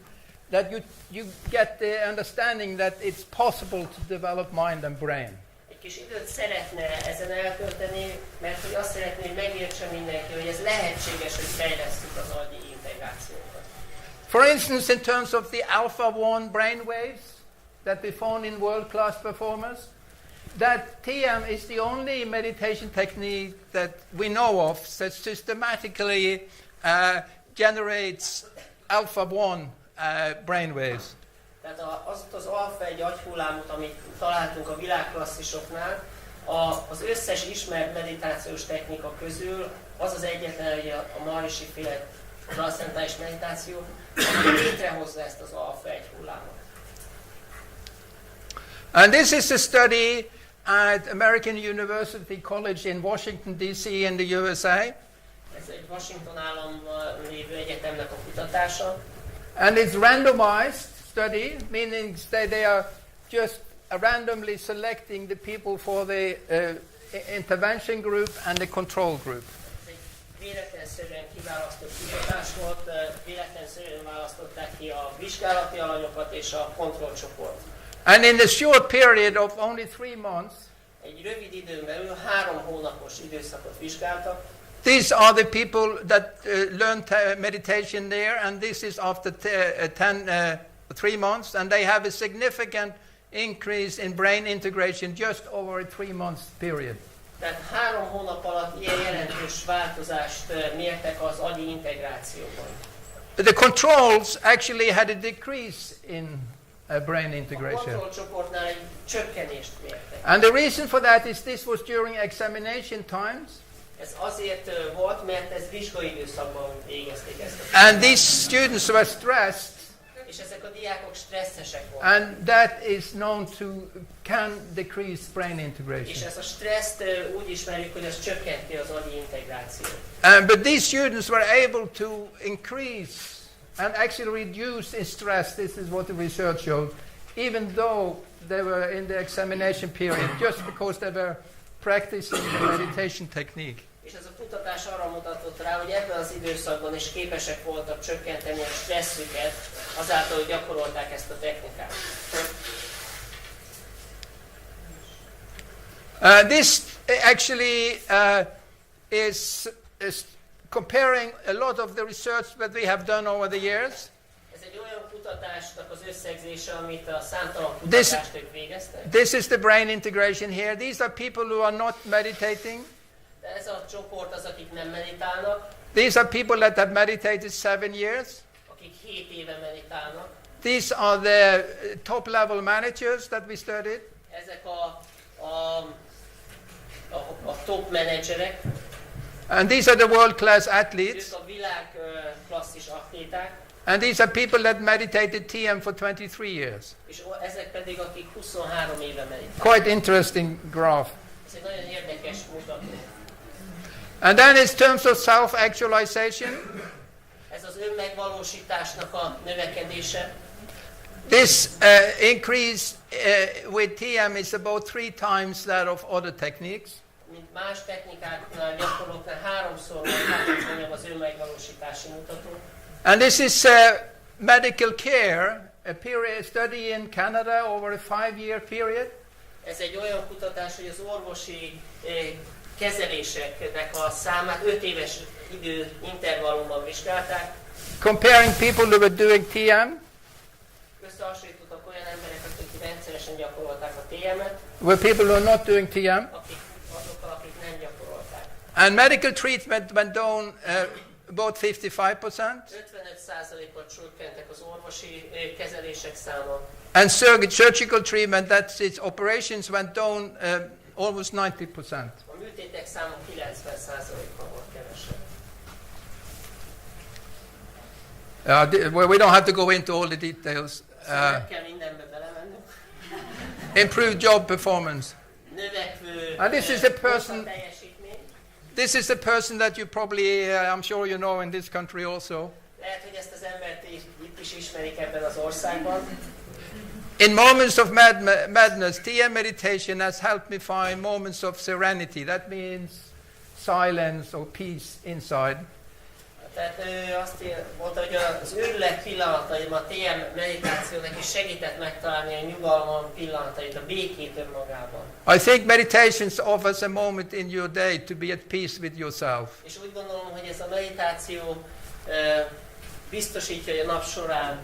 that you get the understanding that it's possible to develop mind and brain. Egy kis időt szeretne ezen eltölteni, mert hogy azt szeretné, hogy megértse mindenki, hogy ez lehetséges, hogy fejlesztjük az agyi integrációkat. For instance, in terms of the alpha-1 brainwaves that we found in world-class performers, that TM is the only meditation technique that we know of that systematically generates alpha-1 brainwaves. Tehát az alfa egy agyhullámot, amit találtunk a világklasszisoknál, az összes ismert meditációs technika közül az az egyetlen, hogy a Maharishi féle transzcendentális meditáció, ami létrehozza ezt az alfa egy hullámot. And this is a study at American University College in Washington, D.C. in the USA. Ez egy Washington államban lévő egyetemnek a kutatása. And it's randomized study, meaning they are just randomly selecting the people for the intervention group and the control group. Ez egy véletlenszerűen kiválasztott kutatás volt, véletlenszerűen választották ki a vizsgálati alanyokat és a kontrollcsoport. And in the short period of only 3 months, egy rövid időn belül 3 hónapos időszakot vizsgáltak. These are the people that learned meditation there, and this is after 3 months, and they have a significant increase in brain integration just over a 3 months period. Tehát 3 hónap alatt ilyen jelentős változást mértek az agyi integrációban. The controls actually had a decrease in brain integration. A kontrollcsoportnál egy csökkenést mértek. And the reason for that is this was during examination times. Ez azért volt, mert ez vizsgai időszakban végezték ezt a And these students were stressed. És ezek a diákok stresszesek voltak. And that is known to can decrease brain És integration. ezt a stresszt úgy ismerjük, hogy az csökkenti az agyi integrációt. But these students were able to increase and actually reduce in stress. This is what the research showed, even though they were in the examination period, just because they were practicing the meditation technique. És ez a kutatás arra mutatott rá, hogy ebben az időszakban is képesek voltak csökkenteni a stresszüket, azáltal, hogy gyakorolták ezt a technikát. This actually is comparing a lot of the research that we have done over the years. Ez egy olyan kutatásnak az összegzése, amit a számtalan kutatást ők végeztek. This is the brain integration here. These are people who are not meditating. De ez a csoport az, akik nem meditálnak, These are people that have meditated 7 years. akik 7 éve meditálnak. These are the top level managers that we studied. Ezek a top menedzserek, And these are the world class athletes. ők a világ klasszis atléták, And these are people that meditated TM for 23 years. és ezek pedig, akik 23 éve meditálnak. Quite interesting graph. Ez egy nagyon érdekes mutató. And then in terms of self-actualization, Ez az önmegvalósításnak a növekedése. this increase with TM is about 3 times that of other techniques. Mint más technikáknál, gyakorlóknál 3-szor meghatózónyabb az önmegvalósítási mutató. And this is medical care, a period study in Canada over a 5-year period. Ez egy olyan kutatás, hogy az orvosi kezeléseknek a számát 5 éves idő intervallumban vizsgálták. Comparing people who were doing TM Összehasonlítottak olyan embereket, akik rendszeresen gyakorolták a TM-et, with people who are not doing TM. azokkal, akik nem gyakorolták. And medical treatment went down about 55%. 55%-kal csökkentek az orvosi kezelések száma. And surgical treatment, that's its operations, went down almost 90%. A műtétek száma 90%-kal volt kevesebb. Well, we don't have to go into all the details. Nem kell mindenbe belemennünk. Improved job performance. Növekvő And this is a person- teljesítmény. This is the person that you probably, I'm sure you know in this country also. Lehet, hogy ezt az embert itt is ismerik ebben az országban. In moments of madness, TM meditation has helped me find moments of serenity. That means silence or peace inside. Tehát ő azt mondta, hogy az őrület pillanataiban a TM meditációnak is segített megtalálni a nyugalom pillanatait, a békét önmagában. I think meditation offers a moment in your day to be at peace with yourself. És úgy gondolom, hogy ez a meditáció biztosítja, hogy a nap során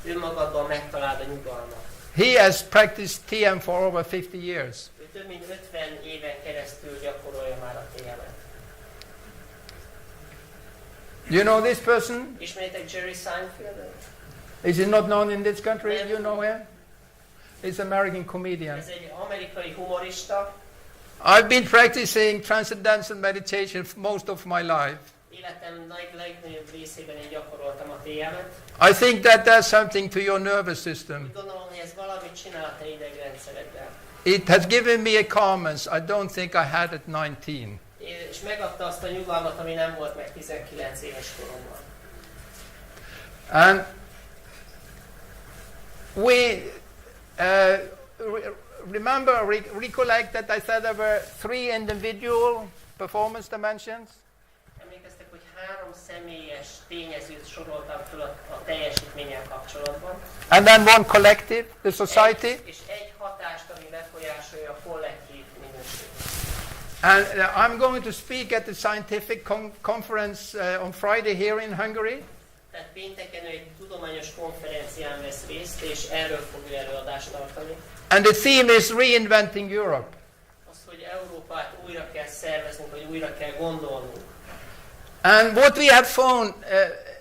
önmagadban megtaláld a nyugalmat. He has practiced TM for over 50 years. Ő több mint 50 éven keresztül gyakorolja már a TM-et. You know this person? Ismeritek Jerry Seinfeldet? Is he not known in this country? You know him? He's an American comedian. Ez egy amerikai humorista. I've been practicing transcendental meditation most of my life. Életem legnagyobb részében én gyakoroltam a TM-et. I think that does something to your nervous system. Úgy gondolom, hogy ez valamit csinál a te idegrendszeredben. It has given me a calmness I don't think I had at 19. És megadta azt a nyugalmat, ami nem volt meg 19 éves koromban. And we recollect that I said there were 3 individual performance dimensions. Emlékeztek, hogy 3 személyes tényezőt soroltam fel a teljesítménnyel kapcsolatban. And then one collective, the society. És egy hatást, ami befolyásolja a kollektív minőséget. And I'm going to speak at the scientific conference on Friday here in Hungary. Tehát pénteken egy tudományos konferencián vesz részt, és erről fog előadást tartani. And the theme is reinventing Europe. Az, hogy Európát újra kell szerveznünk, vagy újra kell gondolnunk. And what we have found,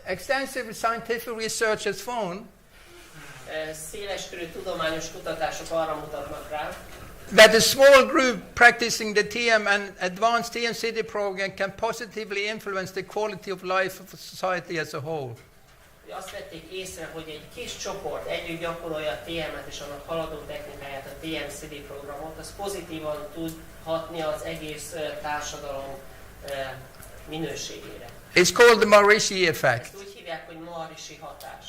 extensive scientific research has found, széleskörű tudományos kutatások arra mutatnak rá, that a small group practicing the TM and advanced TM-CD program can positively influence the quality of life of society as a whole. Azt vették észre, hogy egy kis csoport együtt gyakorolja a TM-et és annak haladó technikáját, a TM-CD programot, az pozitívan tud hatni az egész társadalom minőségére. It's called the Maharishi effect. Ezt úgy hívják, hogy Maharishi hatás.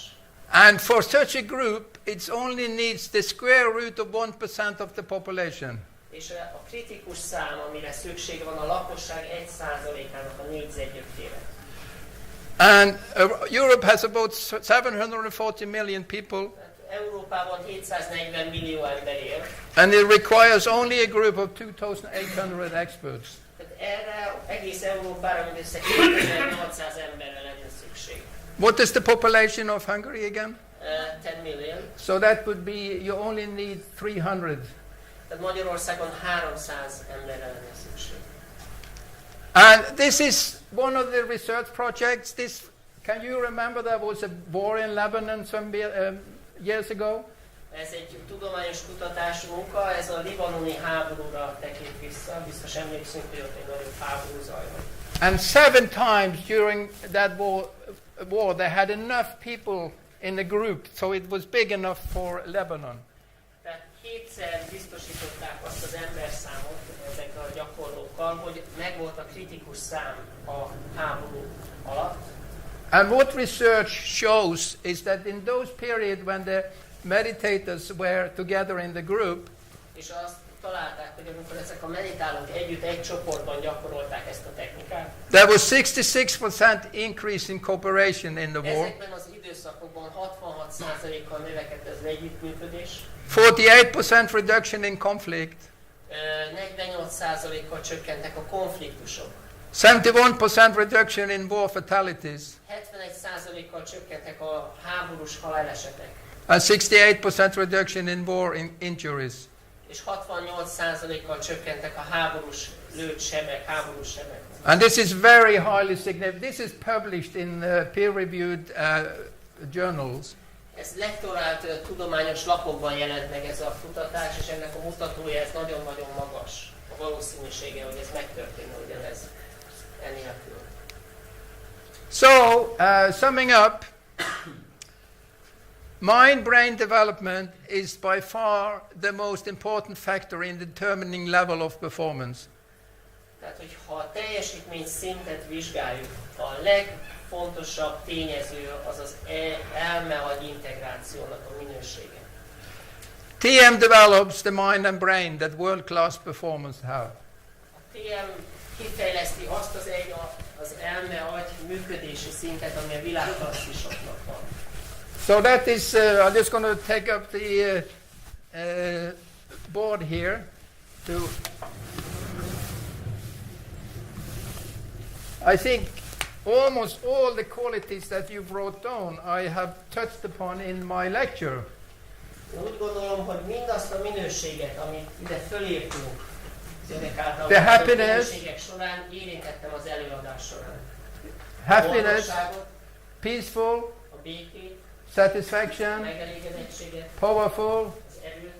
And for such a group, it only needs the square root of 1% of the population. És a kritikus szám, amire szükség van, a lakosság 1%-ának a négyzetgyökére. And Europe has about 740 million people. Európában 740 millió ember él. And it requires only a group of 2,800 experts. Tehát erre egész Európára mindössze 2800 emberre lenne szükség. What is the population of Hungary again? 10 million. So that would be, you only need 300. Tehát Magyarországon 300 emberre lenne szükség. And this is one of the research projects. Can you remember there was a war in Lebanon some years ago? Ez egy tudományos kutatás munka, ez a libanoni háborúra tekint vissza, biztos emlékszünk, hogy ott egy nagyobb háború zajlott. And 7 times during that war they had enough people in the group, so it was big enough for Lebanon. Tehát 7-szer biztosították azt az emberszámot ezekkel a gyakorlókkal, hogy megvolt a kritikus szám a háború alatt. And what research shows is that in those periods when the meditators were together in the group, és azt találták, hogy amikor ezek a meditálók együtt egy csoportban gyakorolták ezt a technikát, there was 66% increase in cooperation in the war. ezekben az időszakokban 66%-kal növekedett az együttműködés, 48% reduction in conflict, 48%-kal csökkentek a konfliktusok, 71% reduction in war fatalities, 71%-kal csökkentek a háborús halálesetek, and 68% reduction in war injuries. és 68%-kal csökkentek a háborús lőtt sebek, háborús sebek. And this is very highly significant. This is published in peer-reviewed journals. Ez lektorált tudományos lapokban jelent meg ez a kutatás, és ennek a mutatója ez nagyon-nagyon magas. A valószínűsége, hogy ez megtörténne ugyanez enélkül. So, summing up, mind-brain development is by far the most important factor in determining level of performance. Tehát, hogy ha a teljesítmény szintet vizsgáljuk, a legfontosabb tényező az az elme-agy integrációnak a minősége. TM develops the mind and brain that world-class performers have. A TM kifejleszti azt az elme-agy működési szintet, ami a világklasszisoknak van. So that is, I'm just going to take up the board here to, I think almost all the qualities that you wrote down I have touched upon in my lecture. Úgy gondolom, hogy mindazt a minőséget, amit ide fölírtunk, ezek által The happiness, minőségek során érintettem az előadás során. happiness, A boldogságot, peaceful, a békét, satisfaction, megelégedettséget, powerful, az erőt,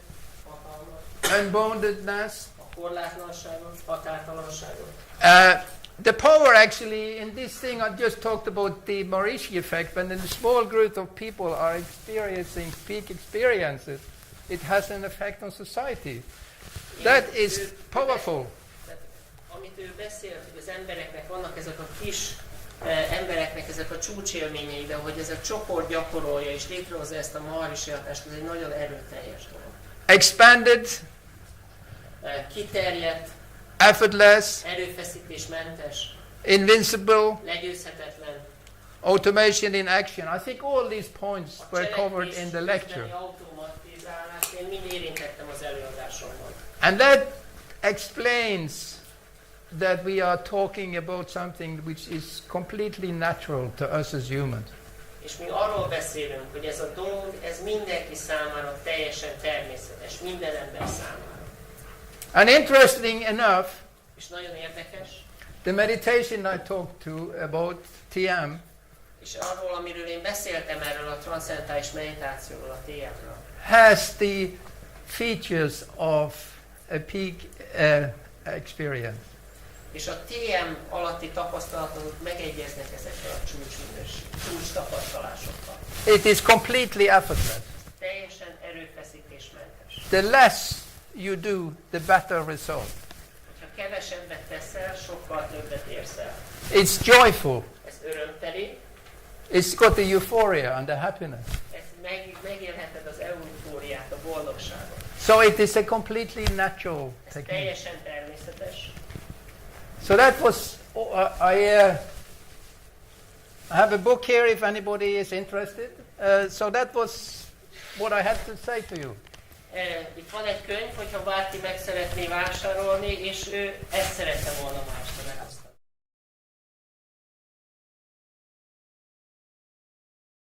hatalmat, unboundedness. a korlátlanságot, határtalanságot. The power actually in this thing I just talked about the Maurice effect, when a small group of people are experiencing peak experiences, it has an effect on society. That is powerful. Amit ő beszélt, hogy az embereknek vannak ezek a kis embereknek ezek a csúcsélményei, de hogy ez a csoport gyakorolja és létrehozza ezt a Maurice hatást, ez egy nagyon erőteljes dolog. Expanded, Kiterjedt, effortless, erőfeszítésmentes, invincible, legyőzhetetlen. automation in action. I think all these points were covered in the lecture. Automatizálás, én mind érintettem az előadásomban. And that explains that we are talking about something which is completely natural to us as humans. És mi arról beszélünk, hogy ez a dolog, ez mindenki számára teljesen természetes, minden ember számára. And interesting enough, És nagyon érdekes, the meditation I talked to about TM és arról, amiről én beszéltem erről a transzcendentális meditációról, a TM-ről, has the features of a peak experience. és a TM alatti tapasztalatok megegyeznek ezekkel a csúcs tapasztalásokkal. It is completely effortless. Teljesen erőfeszítésmentes. The less you do, the better result. Ha kevesebbet teszel, sokkal többet érsz el. It's joyful. Ez örömteli, It's got the euphoria and the happiness. megélheted az eufóriát, a boldogságot. So it is a completely natural Ez technique. teljesen természetes. So that was, I have a book here if anybody is interested. So that was what I had to say to you. Itt van egy könyv, hogyha bárki meg szeretné vásárolni, és ő ezt szerette volna